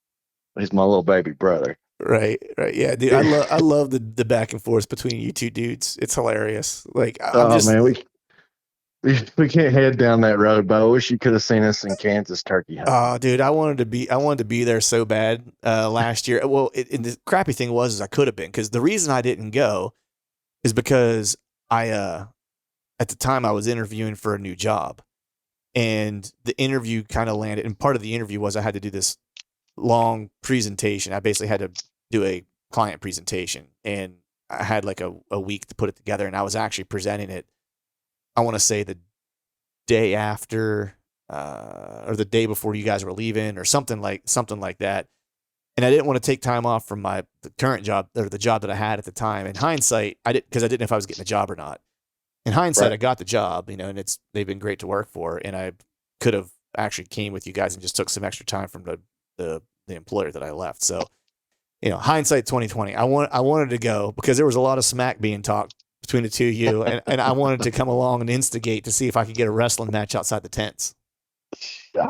B: He's my little baby brother.
A: Right, right. Yeah, dude. I love the back and forth between you two dudes. It's hilarious. Like I'm
B: Oh
A: just
B: man, we can't head down that road, but I wish you could have seen us in Kansas turkey hunting.
A: dude, I wanted to be there so bad last year. Well, and the crappy thing was is I could have been because the reason I didn't go is because I at the time I was interviewing for a new job and the interview kind of landed and part of the interview was I had to do this long presentation. I basically had to do a client presentation and I had like a week to put it together and I was actually presenting it, I want to say the day after or the day before you guys were leaving or something like that. and I didn't want to take time off from the current job or the job that I had at the time. In hindsight, because I didn't know if I was getting a job or not. In hindsight,
B: Right.
A: I got the job, and they've been great to work for, and I could have actually came with you guys and just took some extra time from the employer that I left. So, hindsight 2020. I wanted to go because there was a lot of smack being talked between the two of you, and I wanted to come along and instigate to see if I could get a wrestling match outside the tents.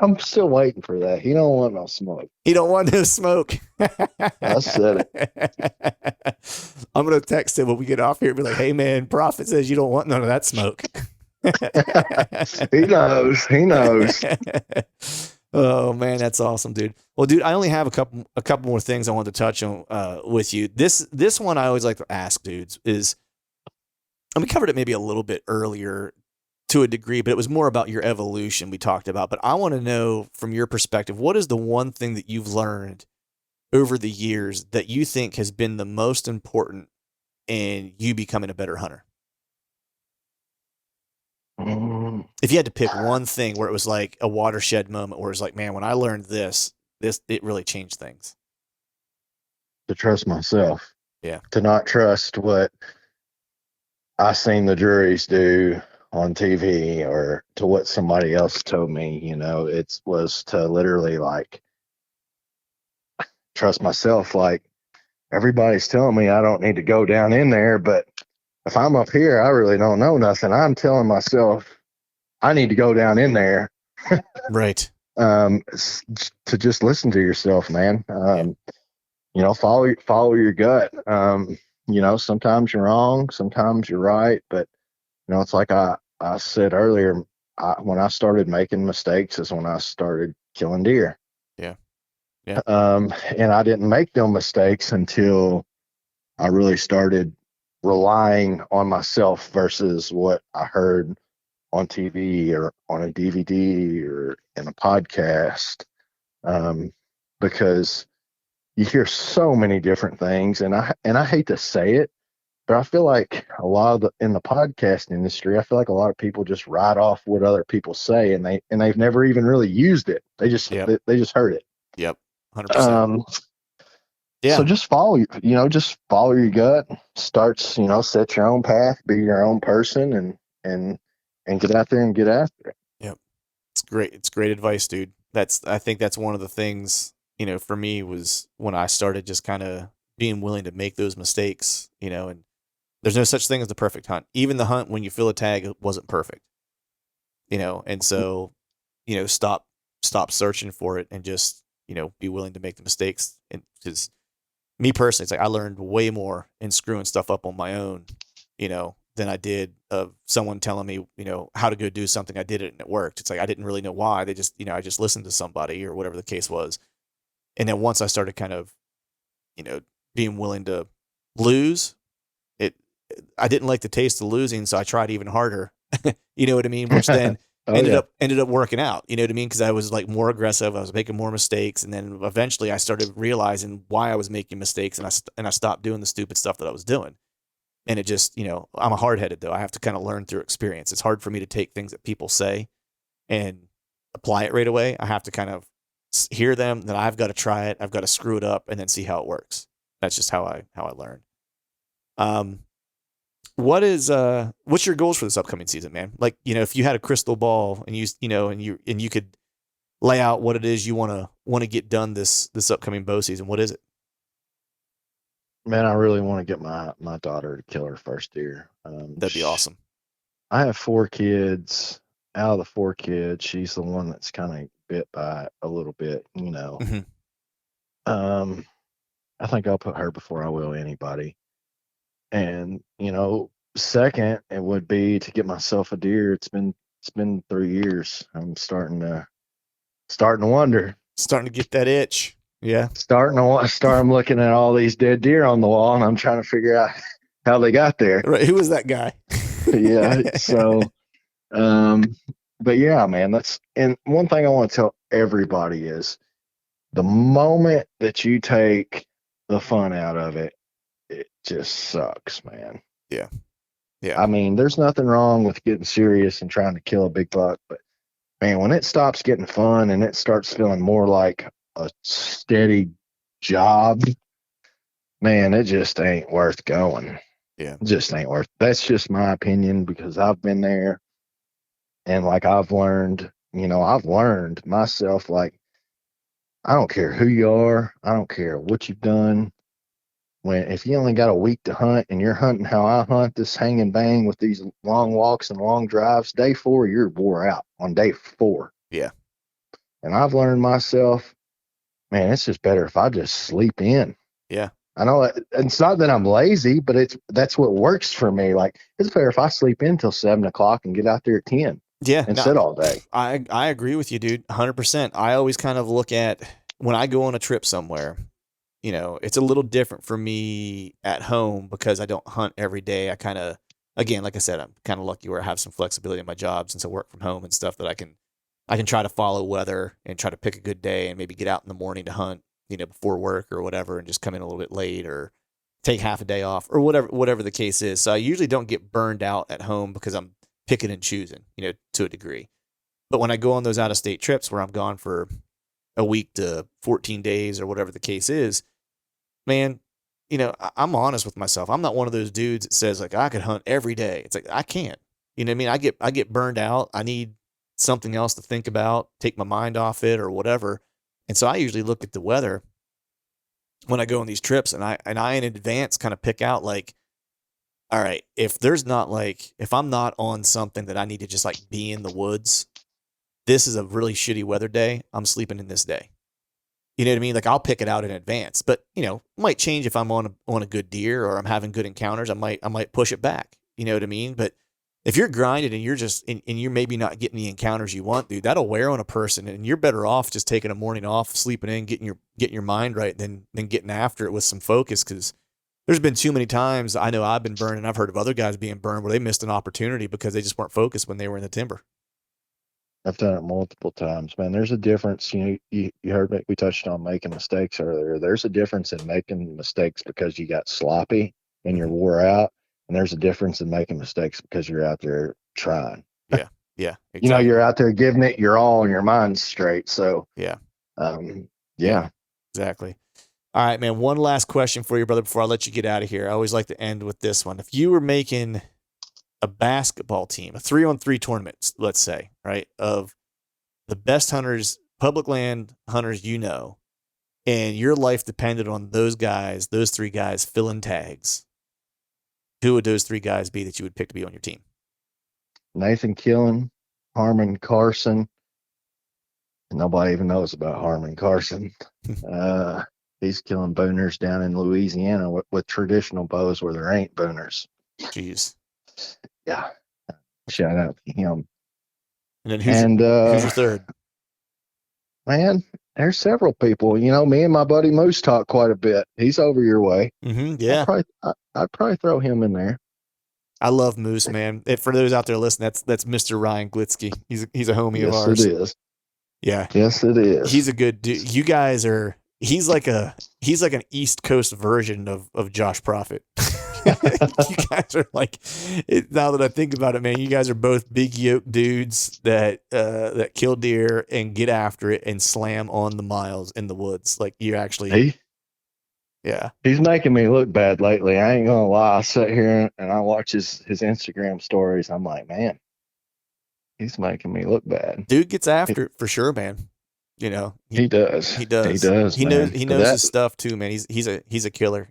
B: I'm still waiting for that. He don't want no smoke.
A: You don't want no smoke.
B: I said
A: it. I'm gonna text him when we get off here and be like, "Hey man, Prophet says you don't want none of that smoke."
B: He knows. He knows.
A: Oh man, that's awesome, dude. Well, dude, I only have a couple more things I want to touch on with you. This one I always like to ask dudes is, and we covered it maybe a little bit earlier to a degree, but it was more about your evolution we talked about. But I want to know from your perspective, what is the one thing that you've learned over the years that you think has been the most important in you becoming a better hunter? If you had to pick one thing where it was like a watershed moment where it's like, man, when I learned this, it really changed things.
B: To trust myself.
A: Yeah.
B: To not trust what I seen the juries do on TV or to what somebody else told me. It was to literally like trust myself. Like everybody's telling me I don't need to go down in there, but if I'm up here, I really don't know nothing. I'm telling myself I need to go down in there.
A: Right.
B: To just listen to yourself, man. Follow your gut. Sometimes you're wrong, sometimes you're right, but it's like I said earlier, when I started making mistakes is when I started killing deer.
A: Yeah. Yeah.
B: And I didn't make no mistakes until I really started relying on myself versus what I heard on TV or on a DVD or in a podcast. Because you hear so many different things, and I hate to say it, but I feel like in the podcast industry, I feel like a lot of people just write off what other people say, and they've never even really used it. They just they just heard it.
A: Yep. 100%.
B: So just follow your gut. Starts, set your own path, be your own person, and get out there and get after it.
A: Yep. It's great. It's great advice, dude. I think that's one of the things, for me was when I started just kind of being willing to make those mistakes, and there's no such thing as the perfect hunt. Even the hunt when you fill a tag wasn't perfect, and so, stop searching for it and just, be willing to make the mistakes. And because me personally, it's like I learned way more in screwing stuff up on my own, than I did of someone telling me, how to go do something. I did it and it worked. It's like I didn't really know why. They just, I just listened to somebody or whatever the case was. And then once I started kind of, being willing to lose, I didn't like the taste of losing, so I tried even harder. You know what I mean? Which then ended up working out. You know what I mean? Because I was like more aggressive. I was making more mistakes, and then eventually I started realizing why I was making mistakes, and I stopped doing the stupid stuff that I was doing. And it just, I'm a hard headed though. I have to kind of learn through experience. It's hard for me to take things that people say and apply it right away. I have to kind of hear them. Then I've got to try it. I've got to screw it up and then see how it works. That's just how I learn. What's your goals for this upcoming season, man? Like, if you had a crystal ball and you could lay out what it is you want to get done this upcoming bow season, what is it?
B: Man, I really want to get my daughter to kill her first deer.
A: That'd be awesome.
B: I have 4 kids. Out of the 4 kids, she's the one that's kind of bit by it a little bit,
A: Mm-hmm.
B: I think I'll put her before I will anybody. And, second, it would be to get myself a deer. It's been 3 years. I'm starting to wonder.
A: Starting to get that itch. Yeah.
B: I'm looking at all these dead deer on the wall, and I'm trying to figure out how they got there.
A: Right. Who was that guy?
B: Yeah. So, but yeah, man, and one thing I want to tell everybody is the moment that you take the fun out of it, it just sucks, man.
A: Yeah. Yeah.
B: I mean, there's nothing wrong with getting serious and trying to kill a big buck, but man, when it stops getting fun and it starts feeling more like a steady job, man, it just ain't worth going.
A: Yeah.
B: It just ain't worth. That's just my opinion because I've been there and like I've learned myself like I don't care who you are, I don't care what you've done. When if you only got a week to hunt and you're hunting how I hunt, this hang and bang with these long walks and long drives, day 4 you're wore out on day 4.
A: Yeah.
B: And I've learned myself, man, it's just better if I just sleep in.
A: Yeah.
B: I know it's not that I'm lazy, but that's what works for me. Like it's better if I sleep in till 7 o'clock and get out there at 10
A: Yeah.
B: and
A: No,
B: sit all day.
A: I agree with you, dude. 100%. I always kind of look at when I go on a trip somewhere, it's a little different for me at home because I don't hunt every day. I kind of, again, like I said, I'm kind of lucky where I have some flexibility in my job since I work from home and stuff that I can try to follow weather and try to pick a good day and maybe get out in the morning to hunt, before work or whatever, and just come in a little bit late or take half a day off or whatever the case is. So I usually don't get burned out at home because I'm picking and choosing, to a degree. But when I go on those out of state trips where I'm gone for a week to 14 days or whatever the case is, man, I'm honest with myself. I'm not one of those dudes that says like I could hunt every day. It's like I can't. You know what I mean? I get burned out. I need something else to think about, take my mind off it or whatever. And so I usually look at the weather when I go on these trips and I in advance kind of pick out like, all right, if I'm not on something that I need to just like be in the woods, this is a really shitty weather day. I'm sleeping in this day. You know what I mean? Like I'll pick it out in advance, but might change if I'm on a good deer or I'm having good encounters. I might push it back. You know what I mean? But if you're grinding and you're maybe not getting the encounters you want, dude, that'll wear on a person, and you're better off just taking a morning off, sleeping in, getting your mind right, than getting after it with some focus. Because there's been too many times I know I've been burned, and I've heard of other guys being burned where they missed an opportunity because they just weren't focused when they were in the timber.
B: I've done it multiple times, man. There's a difference. You heard me. We touched on making mistakes earlier. There's a difference in making mistakes because you got sloppy and you're
A: Mm-hmm.
B: wore out, and there's a difference in making mistakes because you're out there trying.
A: Yeah, yeah, exactly.
B: You're out there giving it your all, and your mind's straight. So,
A: Yeah, yeah,
B: yeah.
A: exactly. All right, man. One last question for you, brother, before I let you get out of here. I always like to end with this one. If you were making a basketball team, a 3-on-3 tournament, let's say, right, of the best hunters, public land hunters and your life depended on those guys, those 3 guys filling tags, who would those 3 guys be that you would pick to be on your team?
B: Nathan Killen, Harmon Carson. Nobody even knows about Harmon Carson. Uh, he's killing booners down in Louisiana with traditional bows where there ain't booners.
A: Jeez.
B: Yeah. Shout out to him.
A: And then
B: And
A: who's your third?
B: man, there's several people. Me and my buddy Moose talk quite a bit. He's over your way.
A: Mm-hmm, yeah.
B: I'd probably throw him in there.
A: I love Moose, man. For those out there listening, that's Mr. Ryan Glitsky. He's a homie of
B: Yes, it
A: ours.
B: is.
A: Yeah.
B: Yes, it is.
A: He's a good dude. You guys are he's like an East Coast version of Josh Prophet. You guys are like now that I think about it, man, you guys are both big yoke dudes that kill deer and get after it and slam on the miles in the woods. Like you actually
B: He
A: yeah.
B: he's making me look bad lately. I ain't gonna lie. I sit here and I watch his Instagram stories. I'm like, man, he's making me look bad.
A: Dude gets
B: He,
A: after it for sure, man.
B: he does.
A: He
B: He
A: does.
B: does, man.
A: He
B: But
A: knows
B: that
A: his stuff too, man. He's a killer.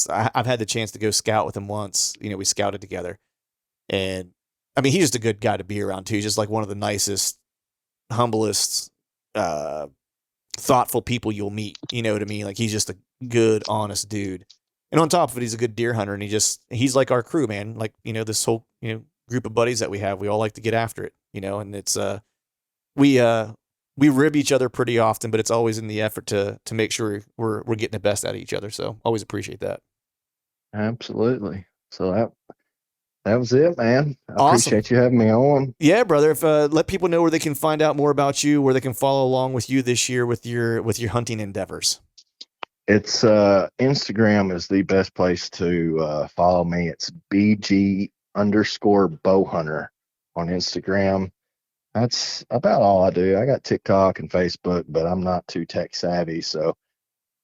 A: I've had the chance to go scout with him once. We scouted together, and I mean he's just a good guy to be around too. He's just like one of the nicest, humblest, uh, thoughtful people you'll meet. You know what I mean? Like he's just a good, honest dude. And on top of it, he's a good deer hunter, and he's like our crew, man. Like this whole group of buddies that we have, we all like to get after it. And it's we we rib each other pretty often, but it's always in the effort to make sure we're getting the best out of each other. So always appreciate that.
B: absolutely. So that was it, man. I
A: Awesome.
B: appreciate you having me on.
A: Yeah, brother. If let people know where they can find out more about you, where they can follow along with you this year with your hunting endeavors.
B: It's Instagram is the best place to follow me. It's BG_bowhunter on Instagram. That's about all I do. I got TikTok and Facebook, but I'm not too tech savvy. So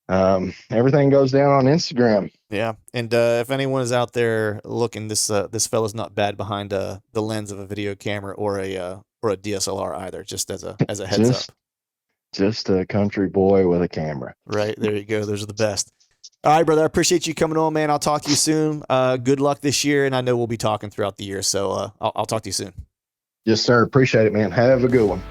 B: Everything goes down on Instagram.
A: Yeah, and if anyone is out there looking, this fella's not bad behind the lens of a video camera or a DSLR either. Just as a heads up.
B: Just a country boy with a camera.
A: Right, there you go. Those are the best. All right, brother. I appreciate you coming on, man. I'll talk to you soon. Good luck this year, and I know we'll be talking throughout the year. So I'll talk to you soon.
B: Yes, sir. Appreciate it, man. Have a good one.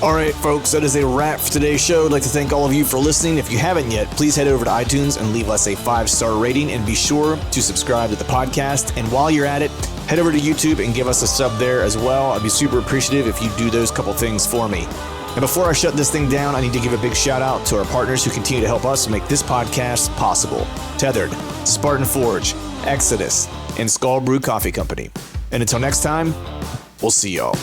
A: All right, folks, that is a wrap for today's show. I'd like to thank all of you for listening. If you haven't yet, please head over to iTunes and leave us a 5-star rating, and be sure to subscribe to the podcast. And while you're at it, head over to YouTube and give us a sub there as well. I'd be super appreciative if you do those couple things for me. And before I shut this thing down, I need to give a big shout out to our partners who continue to help us make this podcast possible. Tethered, Spartan Forge, Exodus, and Skull Brew Coffee Company. And until next time, we'll see y'all.